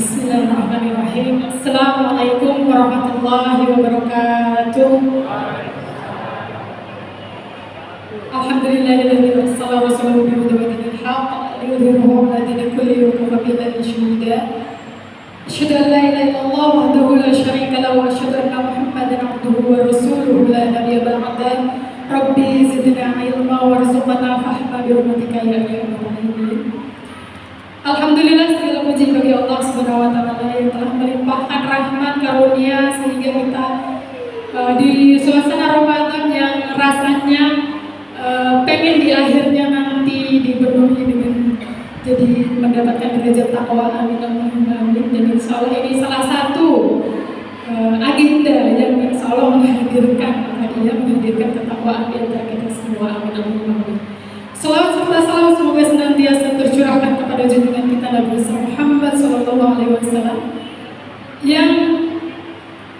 Bismillahirrahmanirrahim. Assalamualaikum warahmatullahi wabarakatuh. Alhamdulillahilladzi arsala rasulahu bil huda wa dinil haqq liyudhhirahu 'ala dini kullihi wa kafa billahi shahida. Asyhadu an la ilaha illallah wahdahu la syarika lahu wa asyhadu anna Muhammadan 'abduhu wa rasuluhu la nabiyya ba'dahu. Rabbi zidna 'ilma warzuqna fahma bi rahmatika ya arhamar rahimin. Alhamdulillah, segala puji bagi Allah Subhanahu wa taala yang telah melimpahkan rahmat karunia sehingga kita di suasana Ramadan yang rasanya pengen di akhirnya nanti dipenuhi dengan jadi mendapatkan derajat takwa, amin amin. Dan insya Allah ini salah satu agenda yang insya Allah menghadirkan ketakwaan di antara kita semua, amin amin. Salawat serta salam semoga senantiasa tercurahkan kepada junjungan kita Nabi Muhammad SAW yang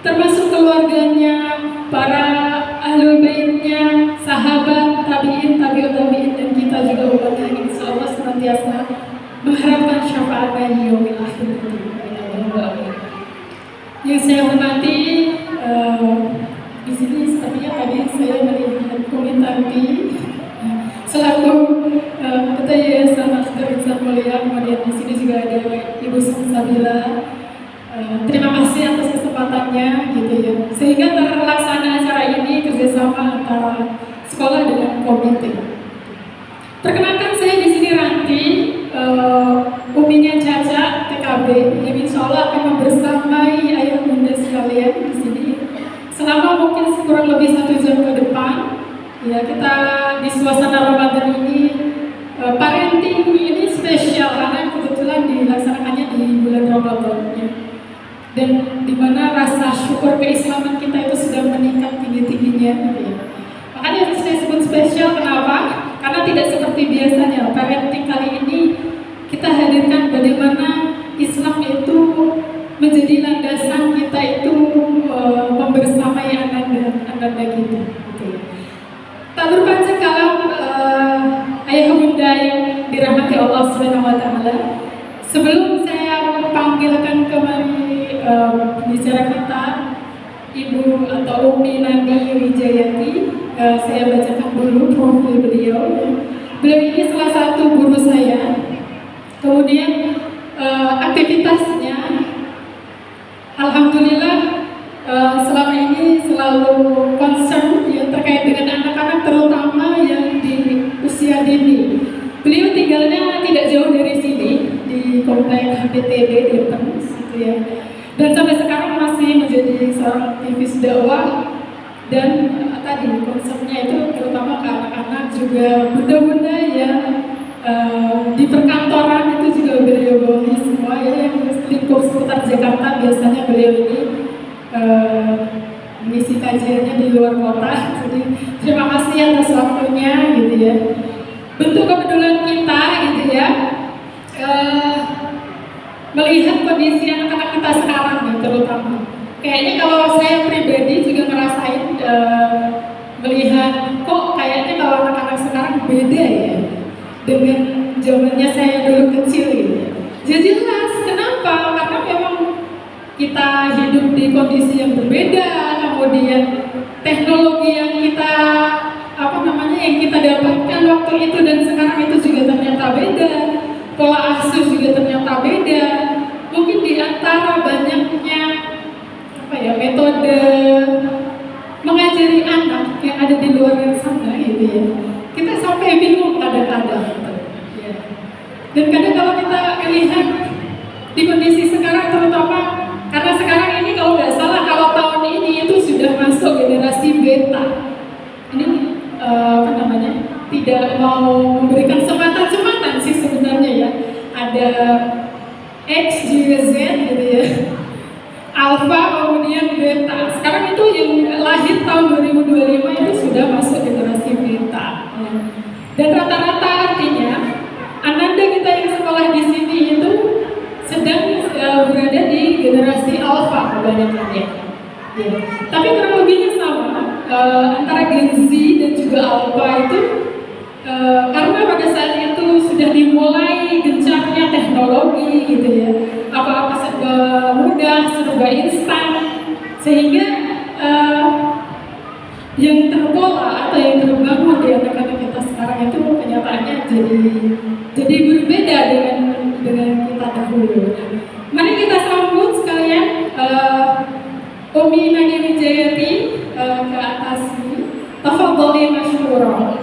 termasuk keluarganya, para ahlul baitnya, sahabat, tabi'in, tabi'ut tabi'in, dan kita juga umatnya. Insya Allah senantiasa mengharapkan syafaatnya di yaumil akhir. Yang saya hormati, di sini sepertinya tadi saya melihat komentar selaku ketua Yayasan Akhtar Insan Mulia, kemudian di sini juga ada Ibu Sabila. Terima kasih atas kesempatannya, gitu ya. Sehingga terlaksana acara ini kerjasama antara sekolah dengan komite. Perkenalkan, saya di sini Ranti, uminya Caca TKB, yang insya Allah akan membersamai ayah bunda sekalian di sini selama mungkin kurang lebih 1 jam ke depan. Ya, kita di suasana Ramadan ini, parenting ini spesial karena kebetulan dilaksanakannya di bulan Ramadan ya. Dan di mana rasa syukur keislaman kita itu sudah meningkat tinggi-tingginya ya. Makanya saya sebut spesial, kenapa? Karena tidak seperti biasanya parenting kali ini kita hadirkan bagaimana Islam itu menjadi landasan kita itu membersamai anak-anak kita gitu ya. Tak berpanjang kalam, ayah bunda yang dirahmati Allah Subhanahu wa taala. Sebelum saya panggilkan kembali bicara kita, Ibu atau Umi Nani Wijayati, saya bacakan dulu profil beliau. Beliau ini salah satu guru saya. Kemudian aktivitasnya, alhamdulillah, selama ini selalu concern yang terkait dengan anak-anak, terutama yang di usia dini. Beliau tinggalnya tidak jauh dari sini, di komplek HPTB Depok, gitu ya. Dan sampai sekarang masih menjadi seorang aktivis dakwah. Dan tadi concernnya itu terutama ke anak-anak, juga bunda-bunda yang di perkantoran itu juga beliau bawahi semua ya, yang lingkup seputar Jakarta. Biasanya beliau ini mengisi kajiannya di luar kota. Jadi terima kasih atas waktunya, gitu ya. Bentuk kepedulian kita, gitu ya, melihat kondisi anak-anak kita sekarang nih, terutama. Kayaknya kalau saya pribadi juga ngerasain melihat kok kayaknya kalau anak-anak sekarang beda ya dengan zamannya saya dulu kecil gitu. Jadi jelas kenapa? Karena memang kita hidup di kondisi yang berbeda, kemudian teknologi yang kita yang kita dapatkan waktu itu dan sekarang itu juga ternyata beda, pola asuh juga ternyata beda. Mungkin di antara banyaknya metode mengajari anak yang ada di luar sana gitu ya, kita sampai bingung kadang-kadang gitu, ya. Dan kadang kalau kita lihat di kondisi sekarang, terutama karena sekarang ini kalau nggak salah, kalau tahun ini itu sudah masuk generasi beta. Ini tidak mau memberikan sematan-sematan sih sebenarnya ya. Ada X, Y, Z gitu ya, Alpha, kemudian Beta. Sekarang itu yang lahir tahun 2025 itu sudah masuk generasi Beta ya. Dan rata-rata artinya ananda kita yang sekolah di sini itu sedang berada di generasi Alpha kebanyakan ya. Tapi kurang lebihnya sama antara Gen Z dan juga Alpha itu, karena pada saat itu sudah dimulai gencarnya teknologi gitu ya, apa-apa jadi berbeda dengan kita dahulu. Mari kita sambut sekalian Umi Nadia Wijayati ke atas ini. Tafadhali masyhura.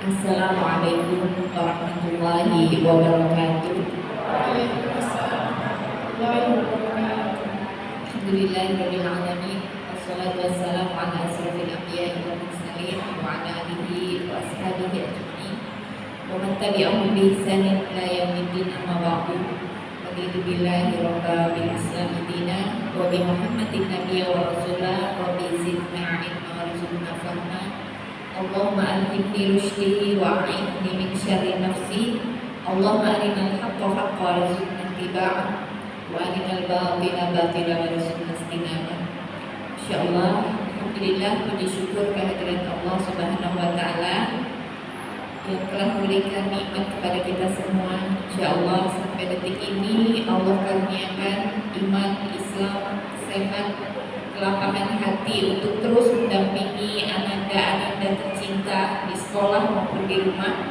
Assalamualaikum warahmatullahi wabarakatuh. Alhamdulillahirabbil alamin. Wassalatu wassalamu ala asrofil anbiya'i wal mursalin wa ala alihi wa ashabihi ajma'in wa man tabi'ahum bi ihsanin ila yaumiddin, amma ba'du. Raditu billahi rabbil islam dinan wa bi Muhammadin nabiyyan wa rasulah wa bi zidna ilma warzuqna fahma. Allahumma alhimni rusydi wa a'inni min syarri nafsi. Allahumma arinal haqqa haqqa warzuqna ittiba'ah wa arinal batila batila warzuqna istinabah. Insyaallah, alhamdulillah, puji syukur kehadirat Allah Subhanahu wa taala yang telah memberikan nikmat kepada kita semua. Insyaallah sampai detik ini Allah karuniakan iman, Islam, sehat, kelapangan hati untuk terus mendampingi ananda tercinta di sekolah maupun di rumah.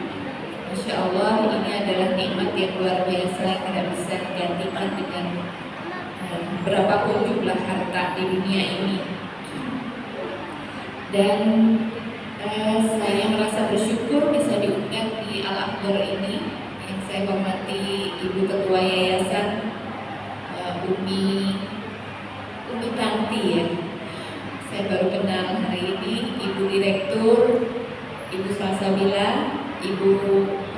Masya Allah, ini adalah nikmat yang luar biasa yang tidak bisa digantikan dengan berapapun jumlah harta di dunia ini. Dan saya merasa bersyukur bisa diundang di Al-Akbar ini. Yang saya hormati Ibu Ketua Yayasan Umi Tanti ya. Saya baru kenal hari ini Ibu Direktur, Ibu Salsabila, Ibu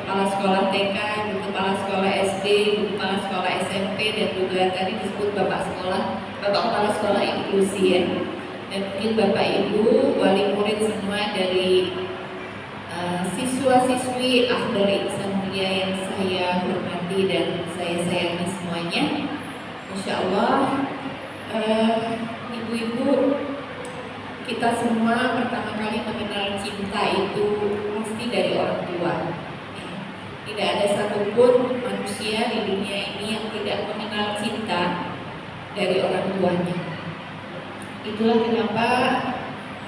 Kepala Sekolah TK, Ibu Kepala Sekolah SD, Ibu Kepala Sekolah SMP, dan juga tadi disebut Bapak Kepala Sekolah Inklusi ya. Dan mungkin Bapak Ibu, wali murid semua dari siswa-siswi Akhdar Insan Mulia yang saya hormati dan saya sayangi semuanya. Masya Allah. Ibu-ibu, kita semua pertama kali mengenal cinta itu pasti dari orang tua. Tidak ada satupun manusia di dunia ini yang tidak mengenal cinta dari orang tuanya. Itulah kenapa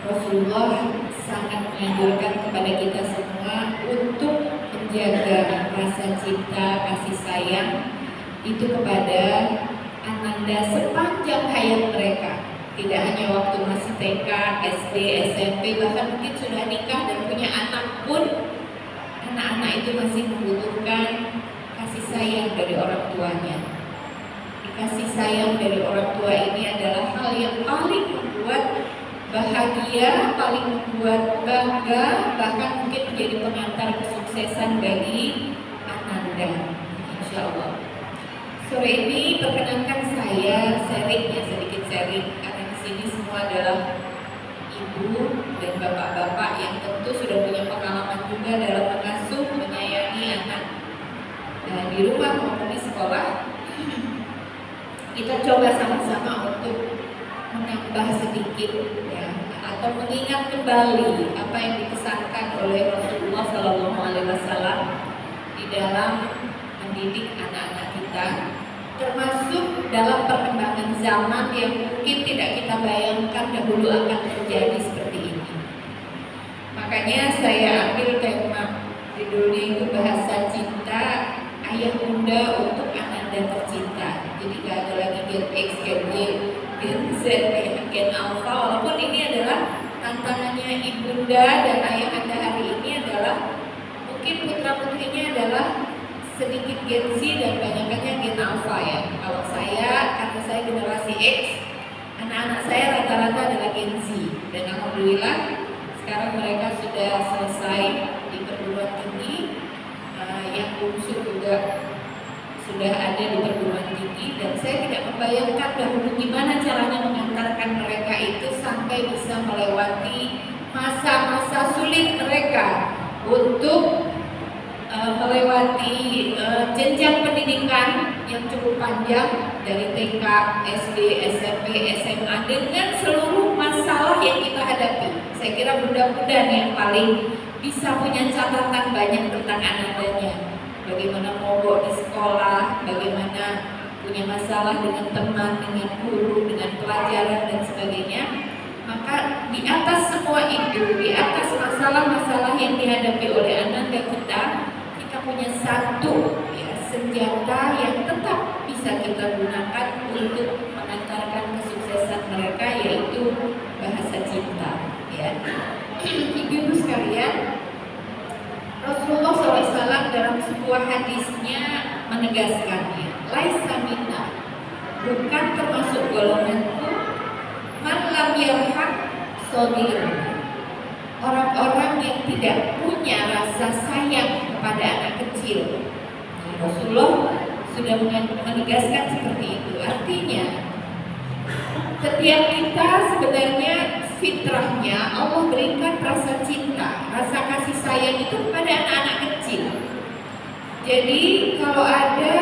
Rasulullah sangat menganjurkan kepada kita semua untuk menjaga rasa cinta, kasih sayang itu kepada ananda sepanjang hayat mereka. Tidak hanya waktu masih TK, SD, SMP, bahkan mungkin sudah nikah dan punya anak pun, anak-anak itu masih membutuhkan kasih sayang dari orang tuanya. Kasih sayang dari orang tua ini adalah hal yang paling membuat bahagia, paling membuat bangga, bahkan mungkin menjadi pengantar kesuksesan bagi ananda. Insya Allah. Sore ini perkenankan saya sedikit sharing karena di sini semua adalah ibu dan bapak-bapak yang tentu sudah punya pengalaman juga dalam mengasuh, menyayangi anak di rumah maupun di sekolah. Kita coba sama-sama untuk menambah sedikit ya, atau mengingat kembali apa yang dipesankan oleh Rasulullah SAW di dalam mendidik anak-anak kita, termasuk dalam perkembangan zaman yang mungkin tidak kita bayangkan dahulu akan terjadi seperti ini. Makanya saya ambil tema judulnya itu bahasa cinta ayah bunda untuk ananda tercinta. Jadi gak ada lagi Gen X, Gen Y, Gen Z, Gen Alpha. Walaupun ini adalah tantangannya ibunda dan ayah anda hari ini adalah mungkin putra putrinya adalah sedikit Gen Z dan banyakannya Gen Alpha ya. Kalau saya, karena saya generasi X, anak-anak saya rata-rata adalah Gen Z. Dan alhamdulillah sekarang mereka sudah selesai di perguruan tinggi, yang bungsu juga sudah ada di perguruan tinggi. Dan saya tidak membayangkan dahulu gimana caranya mengantarkan mereka itu sampai bisa melewati masa-masa sulit mereka untuk melewati jenjang pendidikan yang cukup panjang dari TK, SD, SMP, SMA dengan seluruh masalah yang kita hadapi. Saya kira bunda-bunda nih yang paling bisa punya catatan banyak tentang anandanya. Bagaimana mogok di sekolah, bagaimana punya masalah dengan teman, dengan guru, dengan pelajaran dan sebagainya. Maka di atas semua itu, di atas masalah-masalah yang dihadapi oleh ananda kita punya satu ya, senjata yang tetap bisa kita gunakan untuk mengantarkan kesuksesan mereka, yaitu bahasa cinta. Ya, ibu-ibu sekalian, Rasulullah SAW dalam sebuah hadisnya menegaskannya, laisa minna, bukan termasuk golonganku, man lam yarham shaghirana, orang-orang yang tidak punya rasa sayang kepada anak kecil. Nah, Rasulullah sudah menegaskan seperti itu. Artinya setiap kita sebenarnya fitrahnya Allah berikan rasa cinta, rasa kasih sayang itu kepada anak-anak kecil. Jadi kalau ada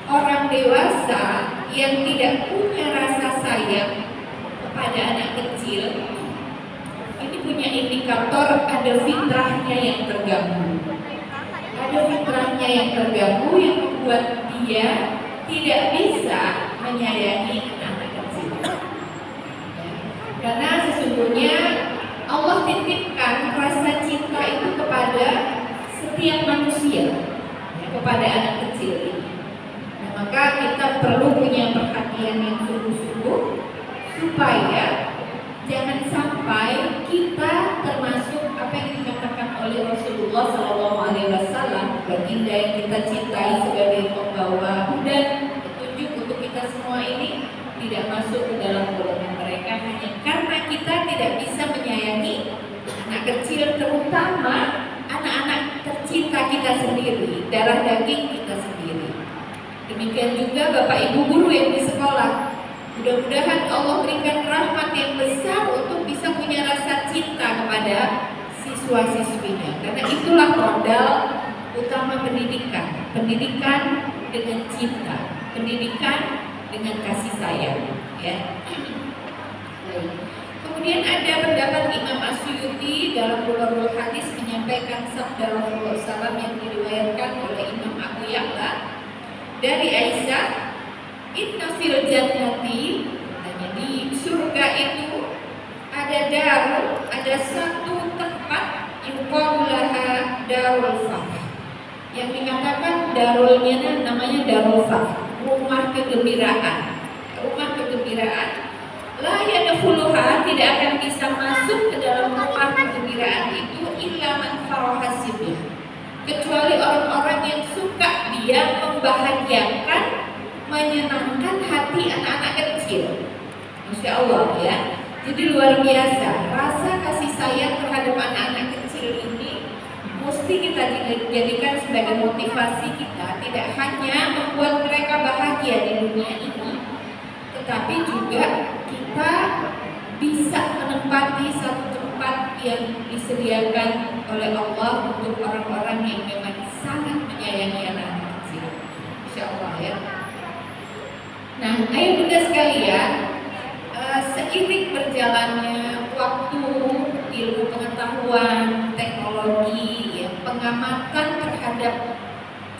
orang dewasa yang tidak punya rasa sayang kepada anak kecil, ini punya indikator ada fitrahnya yang terganggu. Ada fitrahnya yang terganggu yang membuat dia tidak bisa menyayangi anak kecil. Karena sesungguhnya Allah titipkan rasa cinta itu kepada setiap manusia, ya, kepada anak kecil ini. Nah, maka kita perlu punya perhatian yang sungguh-sungguh supaya jangan sampai kita termasuk apa yang dikatakan oleh Rasulullah SAW, baginda yang kita cintai sebagai pembawa hudan petunjuk untuk kita semua ini, tidak masuk ke dalam golongan mereka hanya karena kita tidak bisa menyayangi anak kecil, terutama anak-anak tercinta kita sendiri, darah daging kita sendiri. Demikian juga Bapak Ibu guru yang di sekolah, mudah-mudahan Allah berikan rahmat yang besar untuk bisa punya rasa cinta kepada siswa-siswinya, karena itulah modal utama pendidikan. Pendidikan dengan cinta, pendidikan dengan kasih sayang, ya. Kemudian ada pendapat Imam Asyuyuti dalam Bulughul Hadis menyampaikan sabda Rasulullah SAW yang diriwayatkan oleh Imam Abu Ya'la dari Aisyah, inna fil jannati, di surga itu ada darul, ada satu tempat yuqalu laha darul fah, yang dikatakan darulnya namanya darul fah, rumah kegembiraan. Rumah kegembiraan la yadkhuluha, tidak akan bisa masuk ke dalam rumah kegembiraan itu illa man faraha sibih, kecuali orang-orang yang suka dia membahagiakan, menyenangkan hati anak-anak kecil. Masya Allah ya. Jadi luar biasa rasa kasih sayang terhadap anak-anak kecil ini mesti kita jadikan sebagai motivasi kita, tidak hanya membuat mereka bahagia di dunia ini, tetapi juga kita bisa menempati satu tempat yang disediakan oleh Allah untuk orang-orang yang memang sangat menyayangi anak-anak kecil. Insya Allah ya. Nah, ayo bunda sekalian, seiring berjalannya waktu, ilmu pengetahuan, teknologi, ya, pengamatan terhadap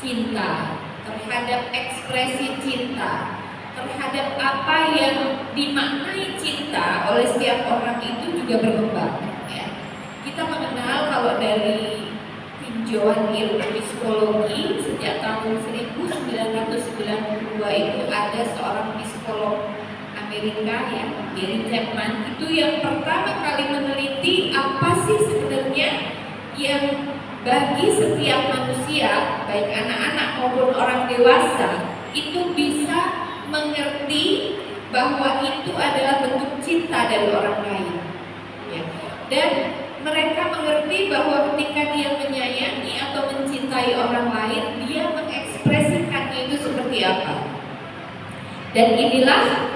cinta, terhadap ekspresi cinta, terhadap apa yang dimaknai cinta oleh setiap orang itu juga berkembang. Ya. Kita mengenal kalau dari tinjauan ilmu psikologi sejak tahun 1992 itu ada seorang psikolog Amerika ya, Gary Chapman, itu yang pertama kali meneliti apa sih sebenarnya yang bagi setiap manusia, baik anak-anak maupun orang dewasa, itu bisa mengerti bahwa itu adalah bentuk cinta dari orang lain ya. Dan mereka mengerti bahwa ketika dia menyayangi atau mencintai orang lain, dia mengekspresikannya itu seperti apa. Dan inilah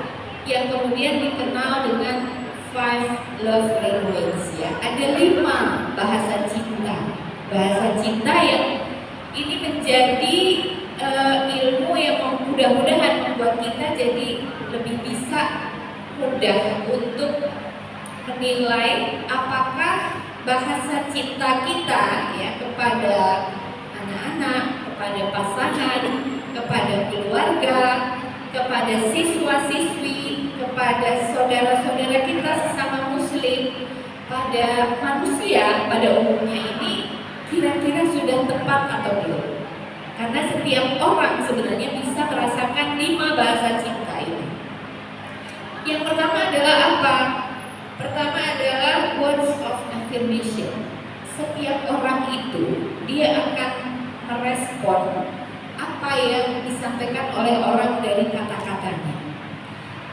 yang kemudian dikenal dengan 5 love language ya. Ada 5 bahasa cinta. Bahasa cinta yang ini menjadi ilmu yang mudah-mudahan membuat kita jadi lebih bisa mudah untuk menilai apakah bahasa cinta kita ya kepada anak-anak, kepada pasangan, kepada keluarga, kepada siswa-siswi, kepada saudara-saudara kita sesama muslim, pada manusia pada umumnya ini kira-kira sudah tepat atau belum? Karena setiap orang sebenarnya bisa merasakan 5 bahasa cinta ini. Yang pertama adalah apa? Pertama adalah words of affirmation. Setiap orang itu dia akan merespon apa yang disampaikan oleh orang dari kata-katanya.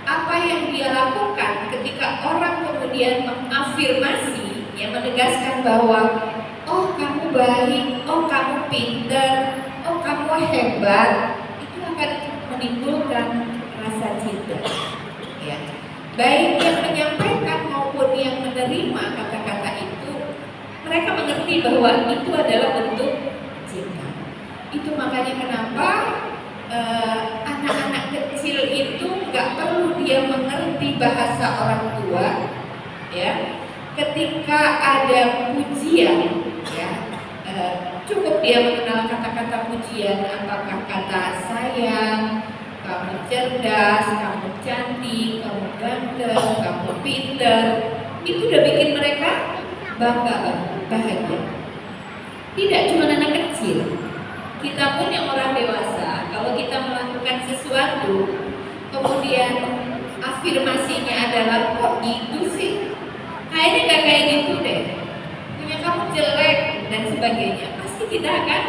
Apa yang dia lakukan ketika orang kemudian mengafirmasi, yang menegaskan bahwa oh kamu baik, oh kamu pintar, oh kamu hebat, itu akan menimbulkan rasa cinta. Ya. Baik yang menyampaikan maupun yang menerima kata-kata itu, mereka mengerti bahwa itu adalah bentuk cinta. Itu makanya kenapa anak-anak kecil itu nggak perlu dia mengerti bahasa orang tua, ya. Ketika ada pujian, ya, cukup dia mengenal kata-kata pujian, apakah kata sayang, kamu cerdas, kamu cantik, kamu ganteng, kamu pinter, itu udah bikin mereka bangga, bahagia. Tidak cuma anak kecil, kita pun yang orang dewasa, kalau kita melakukan sesuatu, kemudian afirmasinya adalah kok gitu sih, kayaknya gak kayak gitu deh, punya kamu jelek dan sebagainya, pasti kita akan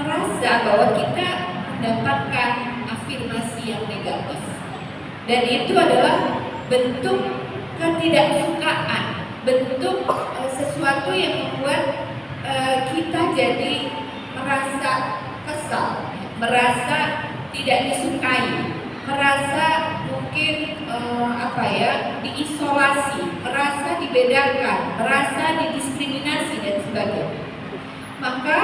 merasa bahwa kita mendapatkan afirmasi yang negatif, dan itu adalah bentuk ketidaksukaan, bentuk sesuatu yang membuat kita jadi merasa kesal, merasa tidak disukai, merasa mungkin diisolasi, merasa dibedakan, merasa didiskriminasi dan sebagainya. Maka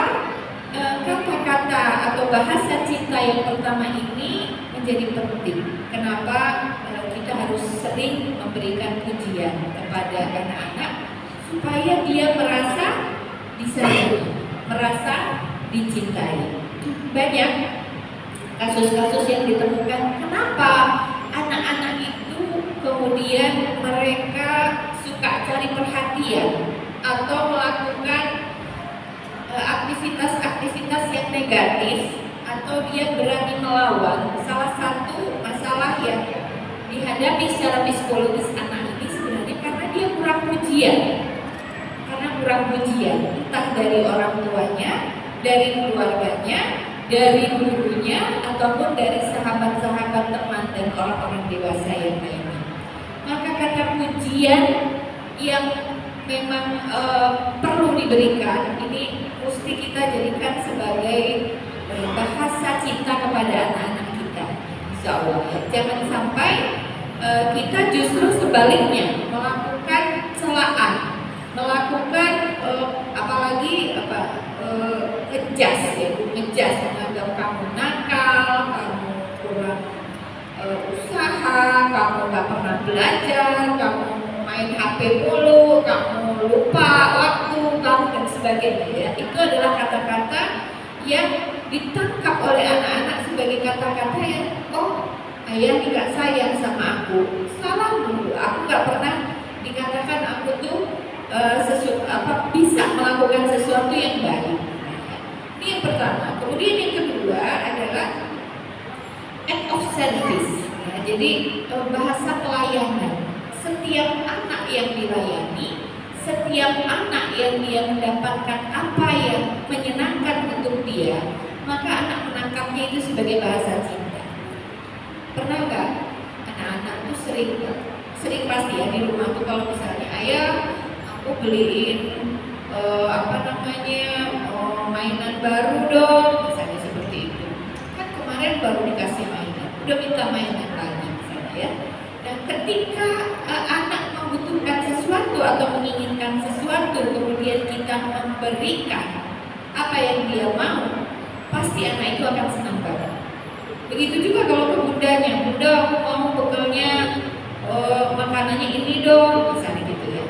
kata-kata atau bahasa cinta yang pertama ini menjadi penting. Kenapa kita harus sering memberikan pujian kepada anak-anak supaya dia merasa disayangi, merasa dicintai. Banyak kasus-kasus yang ditemukan kenapa anak-anak itu kemudian mereka suka cari perhatian atau melakukan aktivitas-aktivitas yang negatif atau dia berani melawan. Salah satu masalah yang dihadapi secara psikologis anak ini sebenarnya karena dia kurang pujian. Karena kurang pujian, entah dari orang tuanya, dari keluarganya, dari gurunya, ataupun dari sahabat-sahabat teman dan orang-orang dewasa yang lainnya. Maka kata pujian yang memang perlu diberikan ini mesti kita jadikan sebagai bahasa cinta kepada anak-anak kita, insya Allah. Jangan sampai kita justru sebaliknya melakukan celaan, melakukan ngejas, menganggap kamu nakal, kamu kurang usaha, kamu gak pernah belajar, kamu main HP mulu, kamu lupa waktu, kamu dan sebagainya. Ya. Itu adalah kata-kata yang ditangkap oleh anak-anak sebagai kata-kata yang ayah tidak sayang sama aku, salah dulu, aku gak pernah dikatakan aku tuh bisa melakukan sesuatu yang baik. Ini yang pertama. Kemudian yang kedua adalah act of service. Ya, jadi bahasa pelayanan. Setiap anak yang dilayani, setiap anak yang dia mendapatkan apa yang menyenangkan untuk dia, maka anak menangkapnya itu sebagai bahasa cinta. Pernah nggak anak-anak tuh sering pasti ya di rumah tuh kalau misalnya ayah aku beliin mainan baru dong, misalnya seperti itu. Kan kemarin baru dikasih mainan, udah minta mainan lagi misalnya ya. Dan ketika anak membutuhkan sesuatu atau menginginkan sesuatu, kemudian kita memberikan apa yang dia mau, pasti anak itu akan senang banget. Begitu juga kalau ke bundanya, bunda aku mau bekalnya makanannya ini dong, misalnya gitu ya.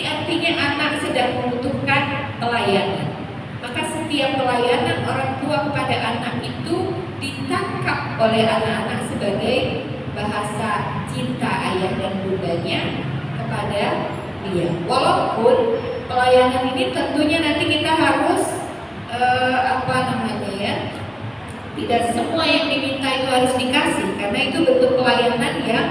Ini artinya anak sedang membutuhkan pelayanan. Maka setiap pelayanan orang tua kepada anak itu ditangkap oleh anak-anak sebagai bahasa cinta ayah dan bundanya kepada dia. Walaupun pelayanan ini tentunya nanti kita harus tidak semua yang diminta itu harus dikasih, karena itu bentuk pelayanan yang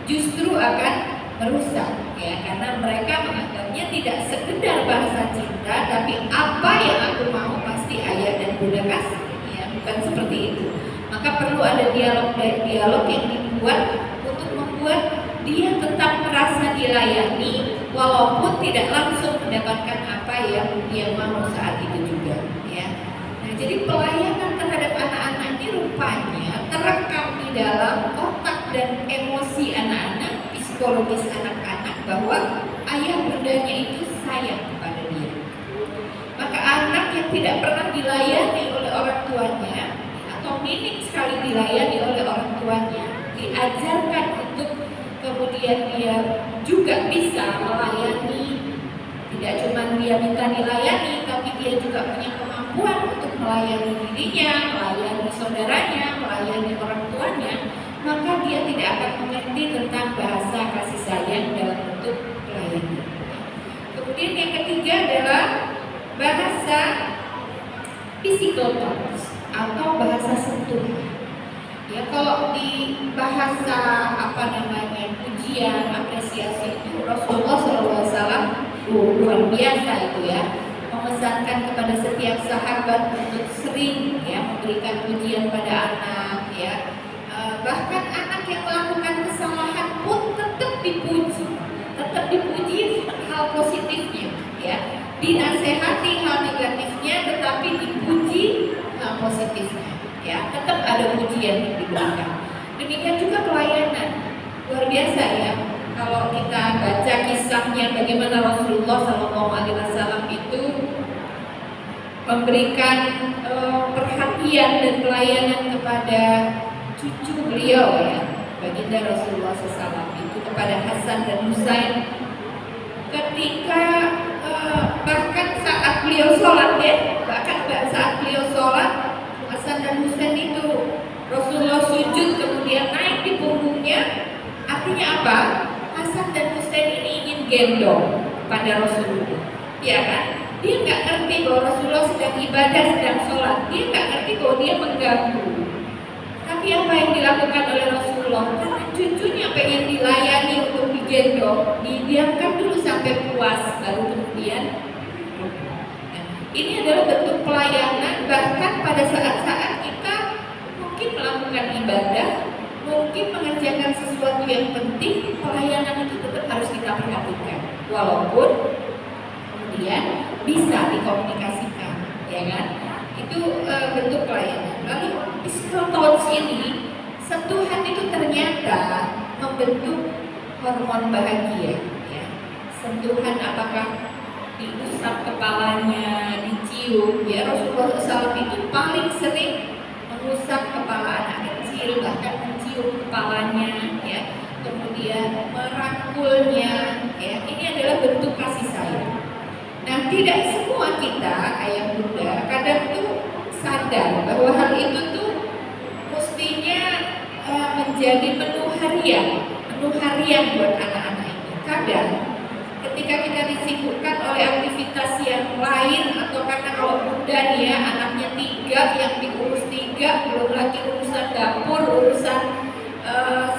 justru akan merusak, ya, karena mereka menganggapnya tidak sekedar bahasa cinta, tapi apa yang aku mau pasti ayah dan bunda kasih, ya, bukan seperti itu. Maka perlu ada dialog yang dibuat untuk membuat dia tetap merasa dilayani, walaupun tidak langsung mendapatkan apa yang dia mau saat itu juga, ya. Nah, jadi pelayanan terhadap anak-anak ini rupanya terekam di dalam otak dan emosi anak-anak, psikologis anak-anak, bahwa ayah bundanya itu sayang kepada dia. Maka anak yang tidak pernah dilayani oleh orang tuanya atau minim sekali dilayani oleh orang tuanya, diajarkan untuk kemudian dia juga bisa melayani. Tidak cuma dia minta dilayani, tapi dia juga punya kemampuan untuk melayani dirinya, melayani saudaranya, melayani orang tuanya. Maka dia tidak akan mengerti tentang bahasa kasih sayang dalam bentuk pelayanan. Kemudian yang ketiga adalah bahasa physical touch atau bahasa sentuhan. Ya, kalau di bahasa pujian, apresiasi itu Rasulullah SAW luar biasa itu, ya, memesankan kepada setiap sahabat untuk sering, ya, memberikan pujian pada anak, ya. Bahkan anak yang melakukan kesalahan pun tetap dipuji hal positifnya, ya. Dinasehati hal negatifnya, tetapi dipuji hal positifnya, ya. Tetap ada pujian yang diberikan. Demikian juga pelayanan, luar biasa, ya. Kalau kita baca kisahnya bagaimana Rasulullah SAW itu memberikan perhatian dan pelayanan kepada cucu beliau, ya, baginda Rasulullah SAW itu kepada Hasan dan Husain, ketika bahkan saat beliau sholat, ya, Hasan dan Husain itu Rasulullah sujud kemudian naik di punggungnya. Artinya apa? Hasan dan Husain ini ingin gendong pada Rasulullah, ya kan? Dia nggak ngerti bahwa Rasulullah sedang ibadah, sedang sholat. Dia nggak ngerti bahwa dia mengganggu. Tapi apa yang dilakukan oleh Rasulullah? Karena cucunya pengen dilayani untuk digendong, didiamkan dulu sampai puas, baru kemudian. Nah, ini adalah bentuk pelayanan. Bahkan pada saat-saat kita mungkin melakukan ibadah, mungkin mengerjakan sesuatu yang penting, pelayanan itu tetap harus kita perhatikan, walaupun kemudian bisa dikomunikasikan, ya kan? Itu bentuk pelayanan. Lalu physical touch ini, sentuhan itu ternyata membentuk hormon bahagia, ya. Sentuhan apakah diusap kepalanya, dicium, ya. Rasulullah SAW itu paling sering mengusap kepala anak kecil, bahkan mencium kepalanya, ya, kemudian merangkulnya, ya. Ini adalah bentuk kasih sayang. Nah, tidak semua kita ayah bunda kadang tuh sadar bahwa hal itu tuh mestinya menjadi menu harian buat anak-anak ini. Kadang ketika kita disibukkan oleh aktivitas yang lain, atau karena kalau bunda nih, ya, anaknya 3, yang diurus 3, belum lagi urusan dapur, urusan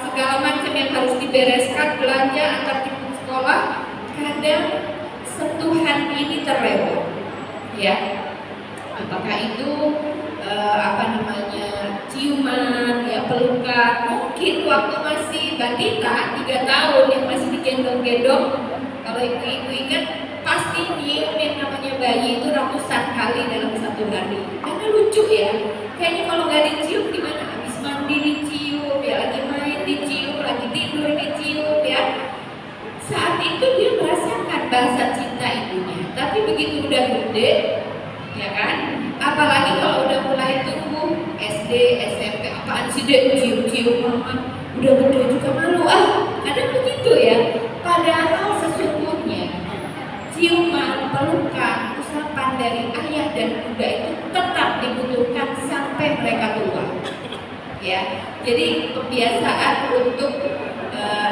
segala macam yang harus dibereskan, belanja antar jemput sekolah, kadang sentuhan ini terlewat, ya. Apakah itu ciuman, ya, pelukan. Mungkin waktu masih balita 3 tahun yang masih digendong-gendong, kalau ibu-ibu ingat pasti nyium yang namanya bayi itu ratusan kali dalam satu hari. Karena lucu, ya. Kayaknya kalau nggak dicium gimana? Habis mandi dicium, ya, lagi main dicium, lagi tidur dicium, ya. Saat itu dia merasakan bahasa cinta ibunya. Tapi begitu udah gede, ya kan? Apalagi kalau udah mulai tumbuh SD, SMP, apaan sih dek cium-cium mama? Udah gede juga malu, kadang begitu, ya. Padahal sesungguhnya Jadi kebiasaan untuk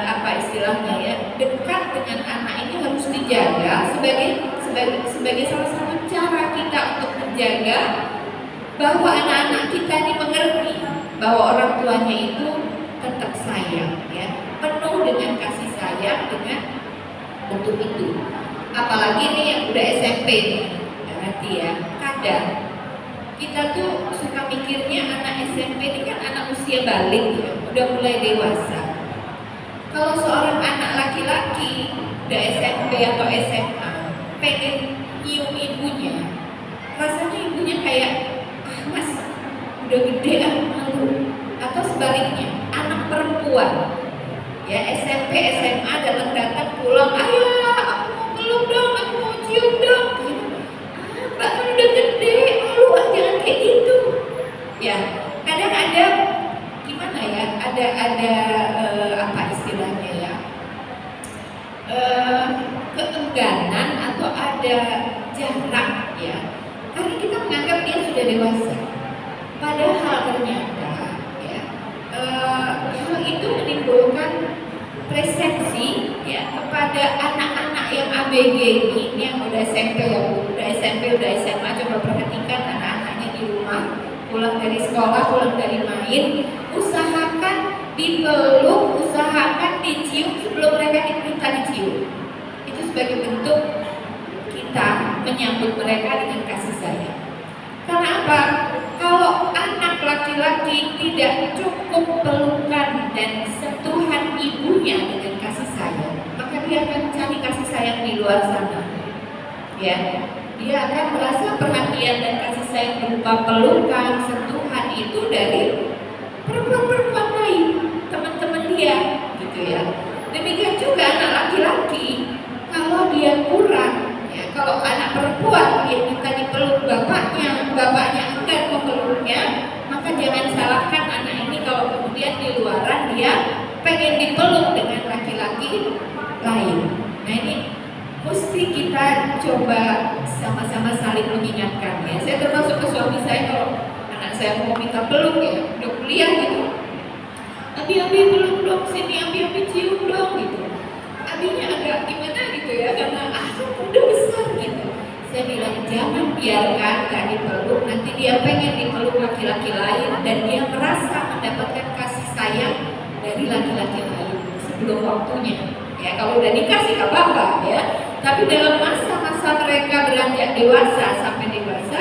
apa istilahnya ya, dekat dengan anak ini harus dijaga sebagai salah satu cara kita untuk menjaga bahwa anak-anak kita ini mengerti bahwa orang tuanya itu tetap sayang ya, penuh dengan kasih sayang dengan bentuk itu. Apalagi nih yang udah SMP ya, nanti ya, kadang kita tuh suka mikirnya anak SMP ini kan anak usia balik ya, udah mulai dewasa. Kalau seorang anak laki-laki udah SMP atau SMA pengen nyium ibunya, rasanya ibunya kayak mas udah gede malu. Atau sebaliknya anak perempuan ya SMP SMA datang pulang, ayah aku mau peluk dong, aku mau cium dong. Mbak kan udah gede, malu jangan kayak gitu ya. Kadang ada gimana ya, ada apa istilahnya ya, keengganan atau ada jarak ya, karena kita menganggap dia sudah dewasa, padahal ternyata ya hal itu menimbulkan persepsi ya kepada anak-anak yang ABG ini yang udah SMP ya, udah SMP udah SMA. Coba perhatikan anak-anaknya di rumah, pulang dari sekolah, pulang dari main, usahakan dipeluk, usahakan dicium sebelum mereka diminta dicium. Itu sebagai bentuk kita menyambut mereka dengan kasih sayang. Karena apa? Kalau anak laki-laki tidak cukup pelukan dan sentuhan ibunya dengan kasih sayang, maka dia akan cari kasih sayang di luar sana. Ya, dia akan merasa perhatian dan kasih sayang berupa pelukan, sentuhan itu dari perempuan-perempuan lain, teman-teman dia, gitu ya. Demikian juga anak laki-laki, kalau dia kurang, ya, kalau anak perempuan dia minta dipeluk bapaknya enggan memeluknya, maka jangan salahkan anak ini kalau kemudian di luaran dia pengen dipeluk dengan laki-laki lain. Nah ini mesti kita coba sama-sama saling mengingatkan ya. Saya termasuk ke suami saya, kalau anak saya mau minta peluk ya, udah kuliah gitu, abi peluk dong sini, abi cium dong gitu. Abinya agak gimana gitu ya, karena udah besar gitu. Saya bilang jangan biarkan gak dipeluk, nanti dia pengen dipeluk laki-laki lain dan dia merasa mendapatkan kasih sayang dari laki-laki lain sebelum waktunya. Ya kalau udah dikasih gak apa-apa ya, tapi dalam masa-masa mereka beranjak dewasa sampai dewasa,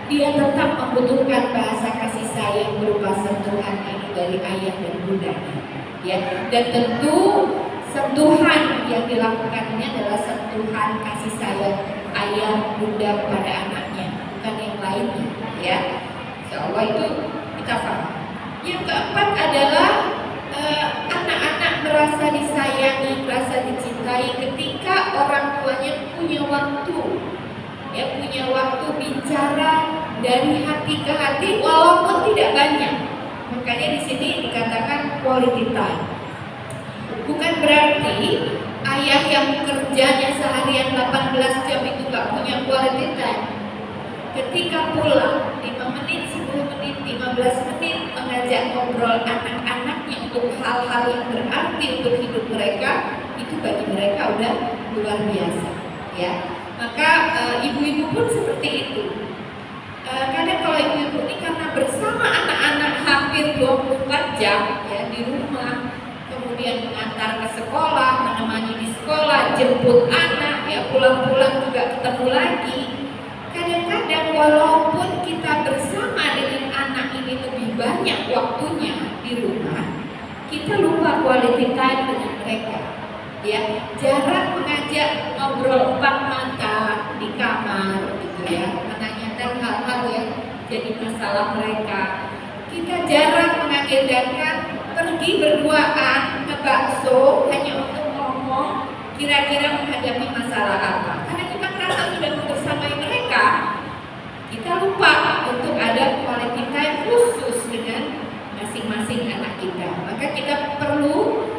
dia tetap membutuhkan bahasa kasih sayang berupa sentuhan ini dari ayah dan bundanya. Ya, dan tentu sentuhan yang dilakukan ini adalah sentuhan kasih sayang ayah bunda kepada anaknya, bukan yang lainnya. Ya, insyaallah itu kita paham. Yang keempat adalah anak-anak merasa disayangi, merasa dicintai ketika orang tuanya punya waktu, ya punya waktu bicara dari hati ke hati walaupun tidak banyak. Makanya di sini dikatakan quality time. Bukan berarti ayah yang kerjanya seharian 18 jam itu gak punya quality time. Ketika pulang 5 menit, 10 menit, 15 menit mengajak ngobrol anak-anaknya untuk hal-hal yang berarti untuk hidup mereka, itu bagi mereka udah luar biasa ya. Maka ibu-ibu pun seperti itu. Kadang kalau ibu-ibu ini karena bersama anak-anak hampir 24 jam ya di rumah, kemudian mengantar ke sekolah, menemani di sekolah, jemput anak, ya pulang-pulang juga ketemu lagi. Kadang-kadang walaupun kita bersama dengan anak ini lebih banyak waktunya di rumah, kita lupa quality time dengan mereka. Ya, jarang mengajak ngobrol empat mata di kamar, gitu ya, menanyakan hal-hal yang jadi masalah mereka. Kita jarang mengagendakan pergi berduaan ke bakso hanya untuk ngomong kira-kira menghadapi masalah apa. Karena kita merasa sudah membersamai mereka, kita lupa untuk ada quality time khusus dengan masing-masing anak kita. Maka kita perlu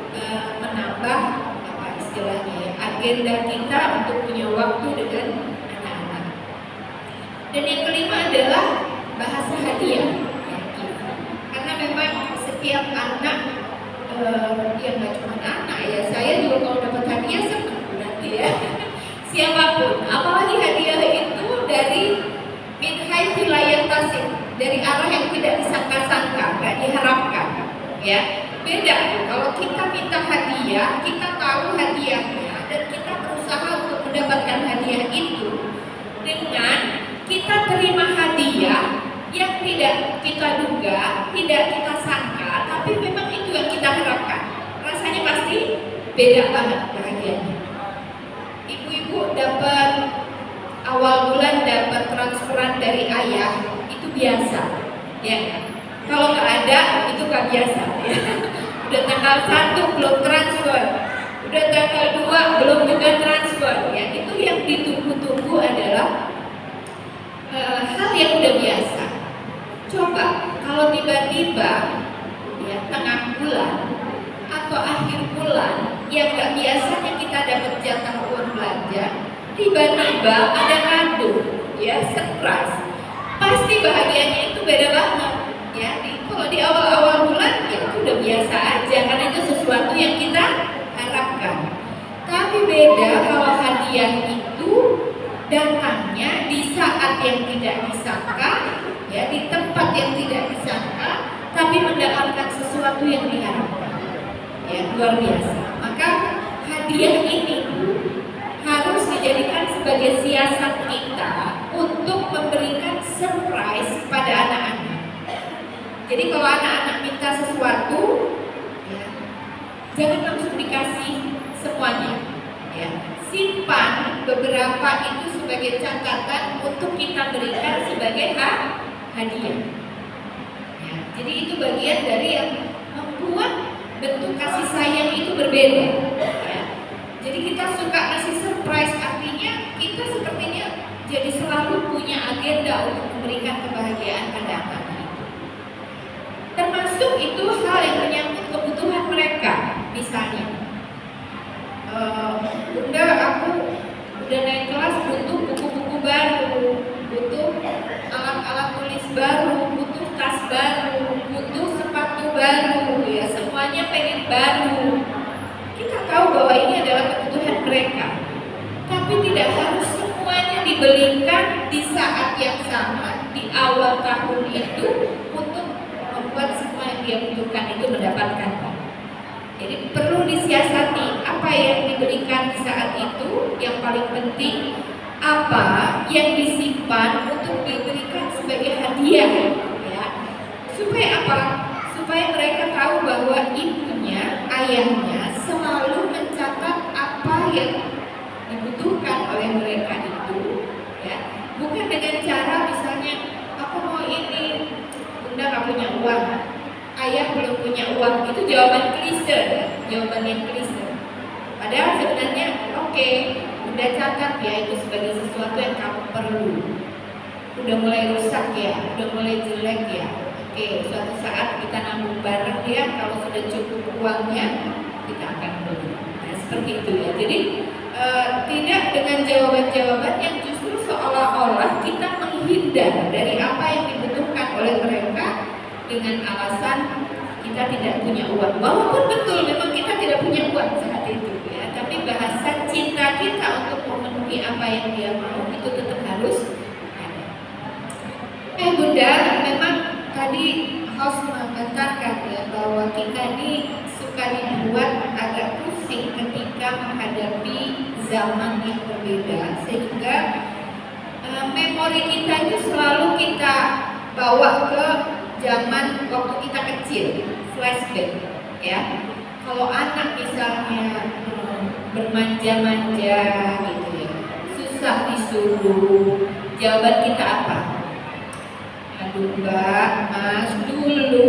menambah apa istilahnya ya, agenda kita untuk punya waktu dengan anak-anak. Dan yang kelima adalah bahasa hadiah. Karena memang setiap anak, ya nggak cuma anak ya, saya juga kalau dapat hadiah senang berarti ya. Siapapun, apalagi hadiah itu dari min haitsu la yahtasib, dari arah yang tidak disangka-sangka, nggak diharapkan, ya. Beda kalau kita minta hadiah, kita tahu hadiahnya dan kita berusaha untuk mendapatkan hadiah itu, dengan kita terima hadiah yang tidak kita duga, tidak kita sangka, tapi memang itu yang kita harapkan. Rasanya pasti beda banget bahagianya. Ibu-ibu dapat awal bulan dapat transferan dari ayah itu biasa, ya. Kalau nggak ada itu nggak biasa, ya. Udah tanggal 1 belum transfer, udah tanggal 2 belum juga transfer, ya. Itu yang ditunggu-tunggu adalah hal yang udah biasa. Coba kalau tiba-tiba ya tengah bulan atau akhir bulan yang nggak biasanya kita dapat jatah uang belanja, tiba-tiba ada kado, ya, surprise. Pasti bahagianya itu beda banget, ya. Kalau di awal-awal bulan ya itu udah biasa aja karena itu sesuatu yang kita harapkan. Tapi beda kalau hadiah itu datangnya di saat yang tidak disangka, ya, di tempat yang tidak disangka, tapi mendapatkan sesuatu yang diharapkan, ya, luar biasa. Maka hadiah ini harus dijadikan sebagai siasat kita untuk memberikan surprise kepada anak-anak. Jadi kalau anak-anak minta sesuatu, ya, jangan langsung dikasih semuanya, ya. Simpan beberapa itu sebagai catatan untuk kita berikan sebagai hadiah. Ya, jadi itu bagian dari yang membuat bentuk kasih sayang itu berbeda. Ya. Jadi kita suka kasih surprise, artinya kita sepertinya jadi selalu punya agenda untuk memberikan kebahagiaan pada anak-anak itu. Termasuk itu hal yang menyangkut kebutuhan mereka, misalnya. Bunda, aku udah naik kelas, butuh buku-buku baru, butuh alat-alat tulis baru, butuh tas baru, butuh sepatu baru, ya, semuanya pengen baru. Kita tahu bahwa ini adalah kebutuhan mereka, tapi tidak harus semuanya dibelikan di saat yang sama di awal tahun itu untuk membuat semua yang dia butuhkan itu mendapatkan. Jadi perlu disiasati apa yang diberikan di saat itu, yang paling penting apa yang disimpan untuk diberikan sebagai hadiah, ya. Supaya apa? Supaya mereka tahu bahwa ibunya, ayahnya selalu mencatat apa yang dibutuhkan oleh mereka itu, ya. Bukan dengan cara misalnya aku mau ini, Bunda nggak punya uang, ayah belum punya uang, itu jawaban klise, jawaban yang klise. Padahal sebenarnya oke, udah catat ya itu sebagai sesuatu yang kamu perlu. Udah mulai rusak ya, udah mulai jelek ya. Oke, suatu saat kita nabung bareng ya, kalau sudah cukup uangnya kita akan beli. Nah, seperti itu ya. Jadi tidak dengan jawaban-jawaban yang justru seolah-olah kita menghindar dari apa yang dibutuhkan oleh mereka dengan alasan kita tidak punya uang. Walaupun betul memang kita tidak punya uang saat itu, ya, tapi bahasa cinta kita untuk memenuhi apa yang dia mau itu tetap harus ada. Bunda, memang tadi host mengatakan ya bahwa kita ini suka dibuat agak pusing ketika menghadapi zaman yang berbeda, sehingga memori kita itu selalu kita bawa ke zaman waktu kita kecil, flashback, ya. Kalau anak misalnya bermanja-manja gitu ya, susah disuruh, jawaban kita apa? Aduh Mbak, Mas, dulu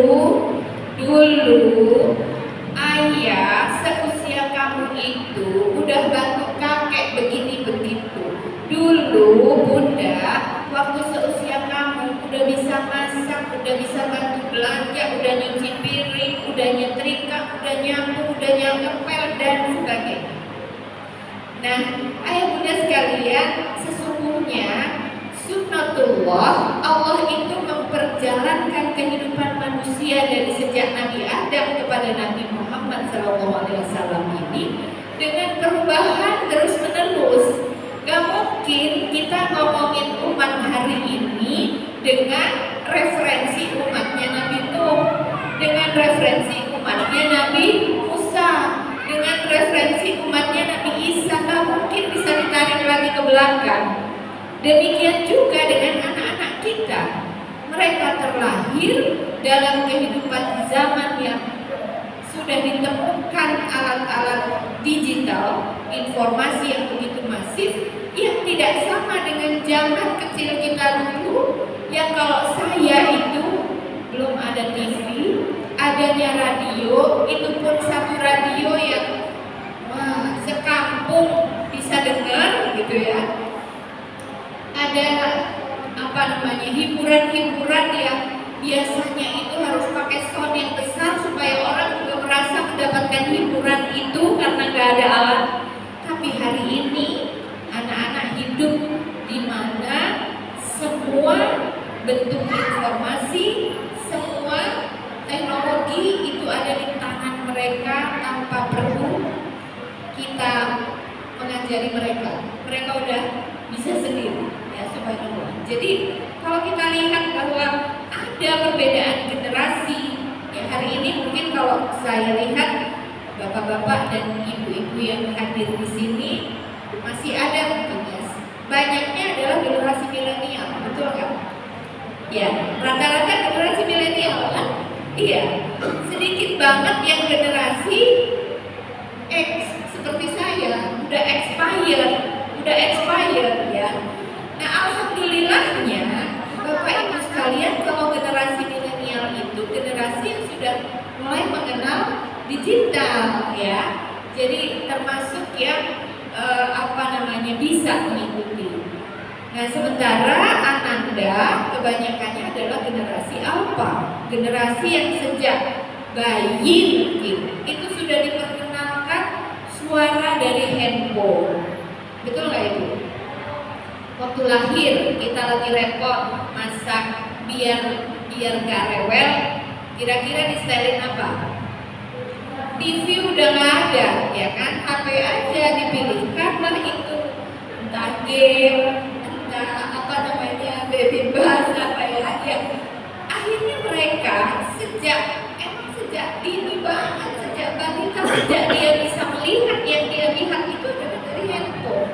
ayah seusia kamu itu udah bantu kakek begini begitu. Dulu Bunda waktu seusia kamu udah bisa masak, udah bisa bantu belanja, udah nyuci piring, udah nyetrika, udah nyapu, udah ngepel dan sebagainya. Nah, ayah bunda sekalian, sesungguhnya Sunnatullah, Allah itu memperjalankan kehidupan manusia dari sejak Nabi Adam kepada Nabi Muhammad SAW ini dengan perubahan terus menerus. Gak mungkin kita ngomongin umat hari ini dengan referensi umatnya Nabi Nuh, dengan referensi umatnya Nabi Musa, dengan referensi umatnya Nabi Isa. Gak mungkin bisa ditarik lagi ke belakang. Demikian juga dengan anak-anak kita. Mereka terlahir dalam kehidupan zaman yang sudah ditemukan alat-alat digital, informasi yang begitu masif, yang tidak sama dengan zaman kecil kita dulu, yang kalau saya itu belum ada TV, adanya radio, itu pun satu radio yang sekampung bisa dengar gitu ya. Ada hiburan-hiburan yang biasanya itu harus pakai sound yang besar supaya orang juga merasa mendapatkan hiburan itu karena nggak ada alat. Tapi hari ini anak-anak hidup di mana semua bentuk informasi, semua teknologi itu ada di tangan mereka tanpa perlu kita mengajari mereka. Mereka udah bisa sendiri, ya subhanallah. Jadi kalau kita lihat bahwa ada perbedaan generasi, ya hari ini mungkin kalau saya lihat bapak-bapak dan ibu-ibu yang hadir di sini masih ada mungkin ya. Banyaknya adalah generasi milenial, betul nggak? Ya, rata-rata generasi milenial kan? Iya, sedikit banget yang generasi X seperti saya, udah expired ya. Nah, alhamdulillahnya Bapak Ibu sekalian, kalau generasi milenial itu generasi yang sudah mulai mengenal digital ya. Jadi termasuk yang bisa mengikuti. Nah, sementara Ananda kebanyakannya adalah generasi alpha, generasi yang sejak bayi mungkin itu sudah diperkenalkan suara dari handphone. Betul nggak itu? Waktu lahir kita lagi repot masak biar nggak rewel, kira-kira disetelin apa? TV udah nggak ada, ya kan? HP aja dipilihkan lah itu, entah game, entah baby bus apa ya. Akhirnya mereka sejak dini banget, sejak balita, sejak dia bisa melihat, yang dia lihat itu adalah dari handphone.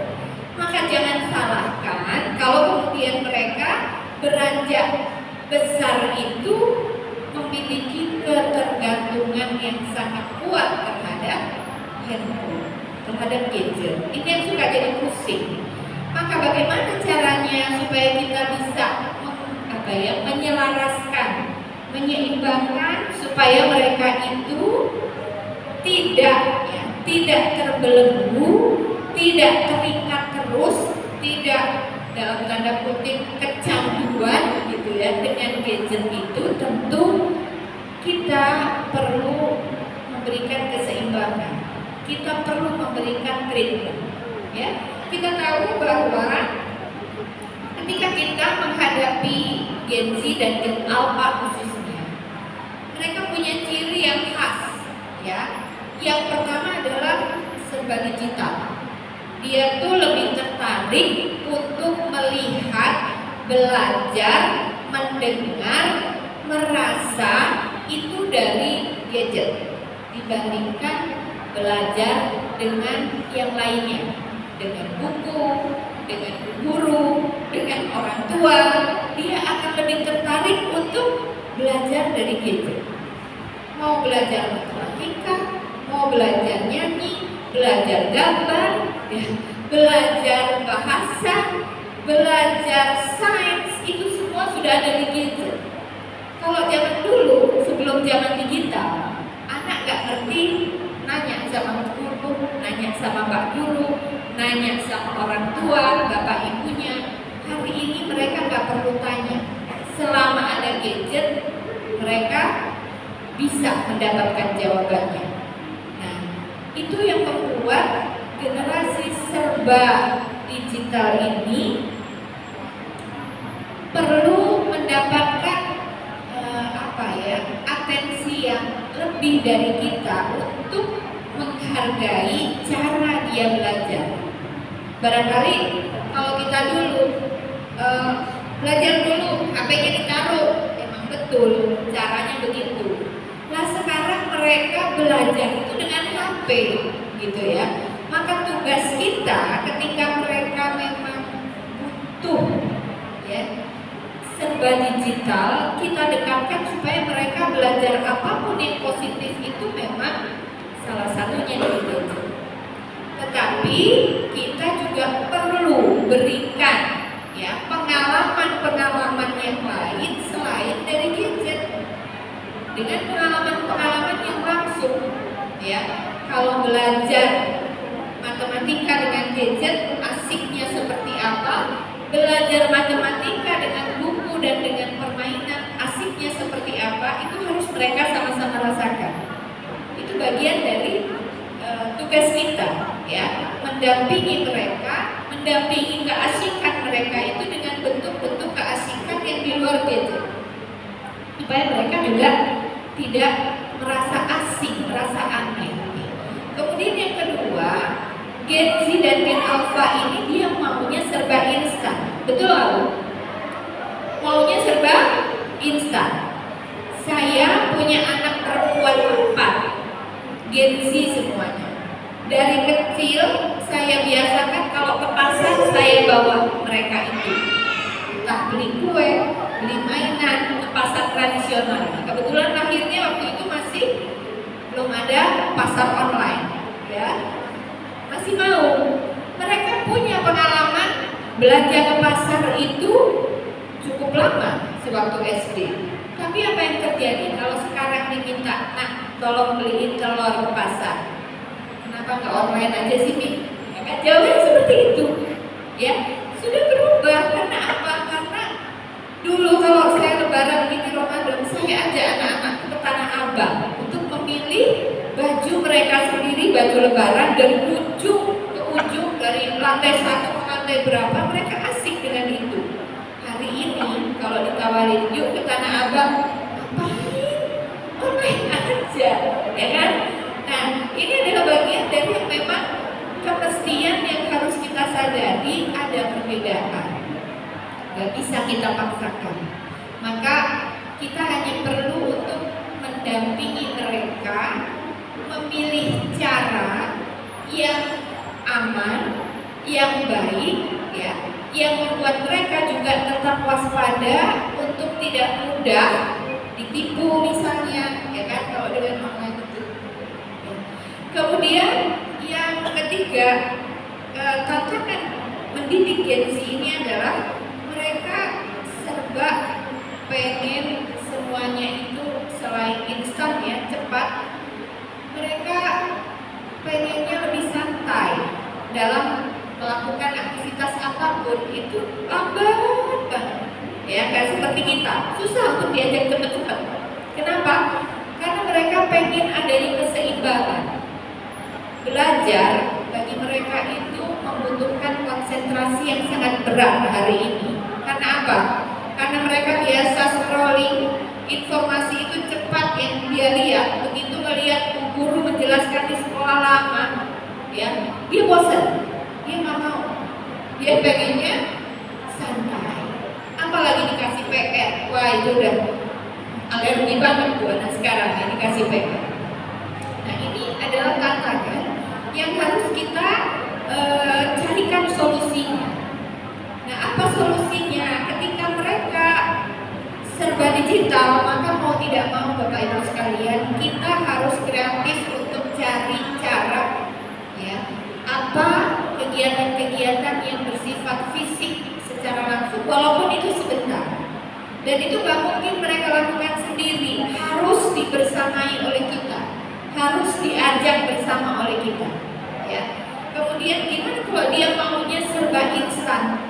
Maka jangan salahkan kalau kemudian mereka beranjak besar itu memiliki ketergantungan yang sangat kuat terhadap handphone, terhadap gadget. Ini yang suka jadi pusing. Maka bagaimana caranya supaya kita bisa menyelaraskan, menyeimbangkan supaya mereka itu tidak terbelenggu, tidak terikat terus, tidak dalam tanda kutip kecanduan gitu ya dengan gadget itu. Tentu kita perlu memberikan keseimbangan, kita perlu memberikan treatment ya. Kita tahu bahwa ketika kita menghadapi Gen Z dan Gen Alpha khususnya, mereka punya ciri yang khas ya. Yang pertama adalah serba digital. Dia tuh lebih tertarik untuk melihat, belajar, mendengar, merasa itu dari gadget dibandingkan belajar dengan yang lainnya, dengan buku, dengan guru, dengan orang tua. Dia akan lebih tertarik untuk belajar dari gadget. Mau belajar matematika, mau belajar nyanyi, belajar gambar, ya, belajar bahasa, belajar sains, itu semua sudah ada di gadget. Kalau zaman dulu, sebelum zaman digital, anak gak ngerti, nanya sama guru, nanya sama pak guru, nanya sama orang tua, bapak ibunya. Hari ini mereka gak perlu tanya. Selama ada gadget, mereka bisa mendapatkan jawabannya. Nah, itu yang membuat generasi serba digital ini perlu mendapatkan atensi yang lebih dari kita untuk menghargai cara dia belajar. Barangkali kalau kita dulu belajar dulu HP-nya ditaruh, emang betul caranya begitu. Nah sekarang mereka belajar itu dengan HP gitu ya. Maka tugas kita ketika mereka memang butuh ya serba digital, kita dekatkan supaya mereka belajar apapun yang positif itu memang salah satunya dari gadget. Tetapi kita juga perlu berikan ya pengalaman-pengalaman yang lain selain dari gadget. Dengan pengalaman-pengalaman yang langsung ya. Kalau belajar matematika dengan gadget asiknya seperti apa? Belajar matematika dengan buku dan dengan permainan asiknya seperti apa, itu harus mereka sama-sama rasakan. Itu bagian dari tugas kita ya, mendampingi mereka, mendampingi keasikan mereka itu dengan bentuk-bentuk keasikan yang di luar gadget, supaya mereka juga tidak merasa asing, merasa aneh. Kemudian yang kedua, Gen Z dan Gen Alpha ini dia maunya serba instan, betul? Maunya serba instan. Saya punya anak perempuan 4, Gen Z semuanya. Dari kecil saya biasakan kalau ke pasar saya bawa mereka itu, entah beli kue, beli mainan ke pasar tradisional. Kebetulan akhirnya waktu itu masih belum ada pasar online, ya. Masih mau. Mereka punya pengalaman belanja ke pasar itu cukup lama sewaktu SD. Tapi apa yang terjadi kalau sekarang diminta, nah tolong beliin telur ke pasar, kenapa nggak online aja sih, Mi? Ya, jawabnya seperti itu. Ya, sudah berubah. Karena apa? Karena dulu kalau saya lebaran ini Ramadan, saya ajak anak-anak ke Tanah Abang untuk memilih baju mereka sendiri, baju lebaran dari ujung ke ujung, dari lantai 1 ke lantai berapa, mereka asik dengan itu. Hari ini kalau ditawarin yuk ke Tanah Abang, ngapain? Online aja, ya kan? Nah, ini adalah bagian dari yang memang kemestian yang harus kita sadari, ada perbedaan. Gak bisa kita paksakan. Maka kita hanya perlu untuk mendampingi mereka, memilih cara yang aman, yang baik, ya, yang membuat mereka juga tetap waspada untuk tidak mudah ditipu misalnya, ya kan, kalau dengan online itu. Kemudian yang ketiga, tantangan mendidik Gen Z ini adalah mereka serba pengen semuanya itu selain instan ya, cepat. Mereka pengennya lebih santai dalam melakukan aktivitas apapun, itu lambat banget. Ya, kayak seperti kita, susah untuk diajak cepat-cepat. Kenapa? Karena mereka pengen adanya keseimbangan. Belajar bagi mereka itu membutuhkan konsentrasi yang sangat berat hari ini. Karena apa? Karena mereka biasa scrolling, informasi itu cepat yang dia lihat. Begitu melihat guru menjelaskan di sekolah lama, ya, dia bosan, dia nggak mau, dia pengennya santai. Apalagi dikasih PR, wah itu udah agak rugi banget buat sekarang ya dikasih PR. Nah ini adalah tantangan yang harus kita carikan solusinya. Nah apa solusinya? Ketika mereka serba digital, maka mau tidak mau Bapak Ibu sekalian, kita harus kreatif untuk cari cara ya, apa kegiatan-kegiatan yang bersifat fisik secara langsung, walaupun itu sebentar. Dan itu gak mungkin mereka lakukan sendiri, harus dibersamai oleh kita, harus diajak bersama oleh kita ya. Kemudian gimana kalau dia maunya serba instan?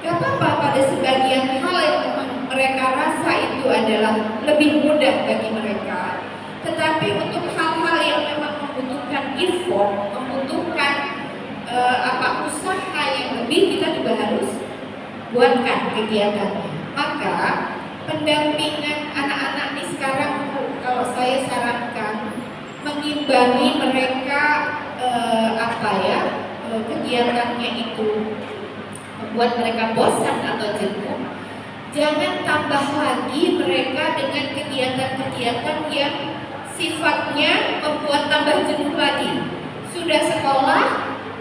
Gak apa-apa, pada sebagian hal yang mereka rasa itu adalah lebih mudah bagi mereka. Tetapi untuk hal-hal yang memang membutuhkan effort, membutuhkan usaha yang lebih, kita juga harus buatkan kegiatannya. Maka maka pendampingan anak-anak ini sekarang kalau saya sarankan mengimbangi mereka kegiatannya itu membuat mereka bosan atau jenuh. Jangan tambah lagi mereka dengan kegiatan-kegiatan yang sifatnya membuat tambah jenuh lagi. Sudah sekolah,